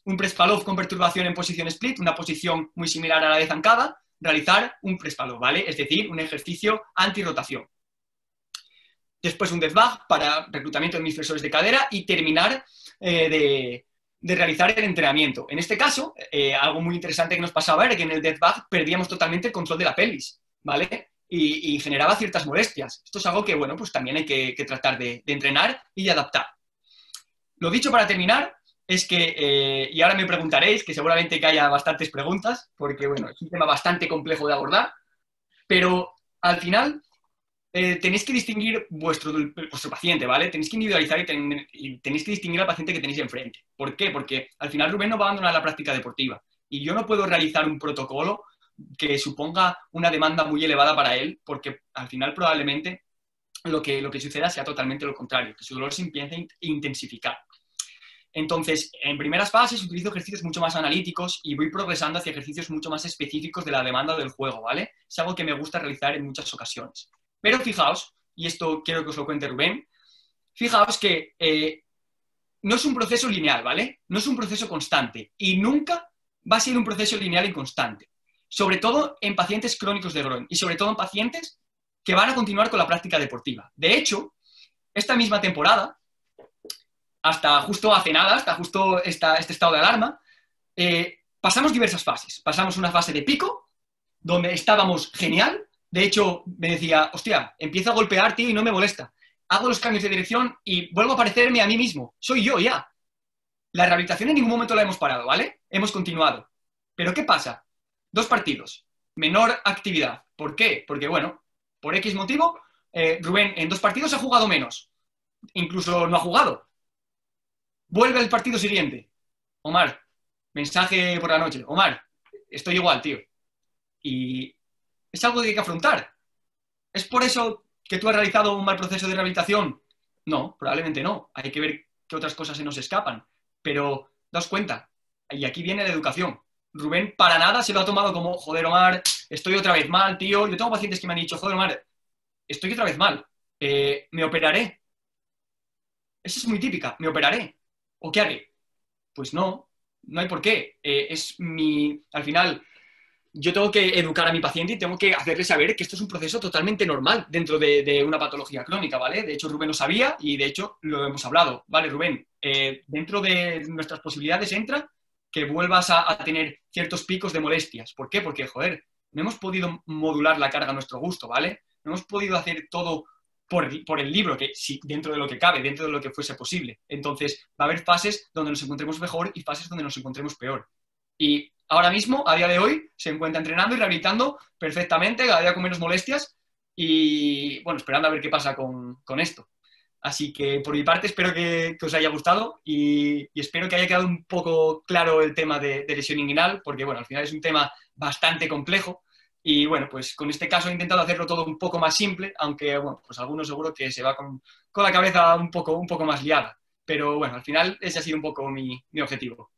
Un press pull-off con perturbación en posición split, una posición muy similar a la de zancada, realizar un press pull-off, ¿vale? Es decir, un ejercicio antirrotación. Después un death bag para reclutamiento de mis flexores de cadera y terminar de de realizar el entrenamiento. En este caso, algo muy interesante que nos pasaba era que en el death bag perdíamos totalmente el control de la pelvis, ¿vale? Y generaba ciertas molestias. Esto es algo que, bueno, pues también hay que tratar de entrenar y de adaptar. Lo dicho para terminar es que, y ahora me preguntaréis, que seguramente que haya bastantes preguntas, porque, bueno, es un tema bastante complejo de abordar, pero al final tenéis que distinguir vuestro paciente, ¿vale? Tenéis que individualizar y tenéis que distinguir al paciente que tenéis enfrente. ¿Por qué? Porque al final Rubén no va a abandonar la práctica deportiva y yo no puedo realizar un protocolo que suponga una demanda muy elevada para él, porque al final probablemente lo que suceda sea totalmente lo contrario, que su dolor se empiece a intensificar. Entonces, en primeras fases utilizo ejercicios mucho más analíticos y voy progresando hacia ejercicios mucho más específicos de la demanda del juego, ¿vale? Es algo que me gusta realizar en muchas ocasiones. Pero fijaos, y esto quiero que os lo cuente Rubén, fijaos que no es un proceso lineal, ¿vale? No es un proceso constante y nunca va a ser un proceso lineal y constante. Sobre todo en pacientes crónicos de Groen y sobre todo en pacientes que van a continuar con la práctica deportiva. De hecho, esta misma temporada, hasta justo hace nada, hasta justo este estado de alarma, pasamos diversas fases. Pasamos una fase de pico, donde estábamos genial. De hecho, me decía, hostia, empiezo a golpear, tío, y no me molesta. Hago los cambios de dirección y vuelvo a parecerme a mí mismo. Soy yo ya. La rehabilitación en ningún momento la hemos parado, ¿vale? Hemos continuado. Pero ¿qué pasa? 2 partidos. Menor actividad. ¿Por qué? Porque, bueno, por X motivo, Rubén en 2 partidos ha jugado menos. Incluso no ha jugado. Vuelve al partido siguiente. Omar, mensaje por la noche. Omar, estoy igual, tío. Y es algo que hay que afrontar. ¿Es por eso que tú has realizado un mal proceso de rehabilitación? No, probablemente no. Hay que ver qué otras cosas se nos escapan. Pero daos cuenta, y aquí viene la educación. Rubén para nada se lo ha tomado como, joder, Omar, estoy otra vez mal, tío. Yo tengo pacientes que me han dicho, joder, Omar, estoy otra vez mal. Me operaré. Esa es muy típica, me operaré. ¿O qué haré? Pues no, no hay por qué. Al final, yo tengo que educar a mi paciente y tengo que hacerle saber que esto es un proceso totalmente normal dentro de una patología crónica, ¿vale? De hecho, Rubén lo sabía y de hecho lo hemos hablado. Vale, Rubén, dentro de nuestras posibilidades entra que vuelvas a tener ciertos picos de molestias. ¿Por qué? Porque, joder, no hemos podido modular la carga a nuestro gusto, ¿vale? No hemos podido hacer todo por el libro, que sí, dentro de lo que cabe, dentro de lo que fuese posible. Entonces, va a haber fases donde nos encontremos mejor y fases donde nos encontremos peor. Y ahora mismo, a día de hoy, se encuentra entrenando y rehabilitando perfectamente, cada día con menos molestias y, bueno, esperando a ver qué pasa con esto. Así que, por mi parte, espero que os haya gustado y espero que haya quedado un poco claro el tema de lesión inguinal, porque, bueno, al final es un tema bastante complejo y, bueno, pues con este caso he intentado hacerlo todo un poco más simple, aunque, bueno, pues algunos seguro que se va con la cabeza un poco más liada. Pero, bueno, al final ese ha sido un poco mi objetivo.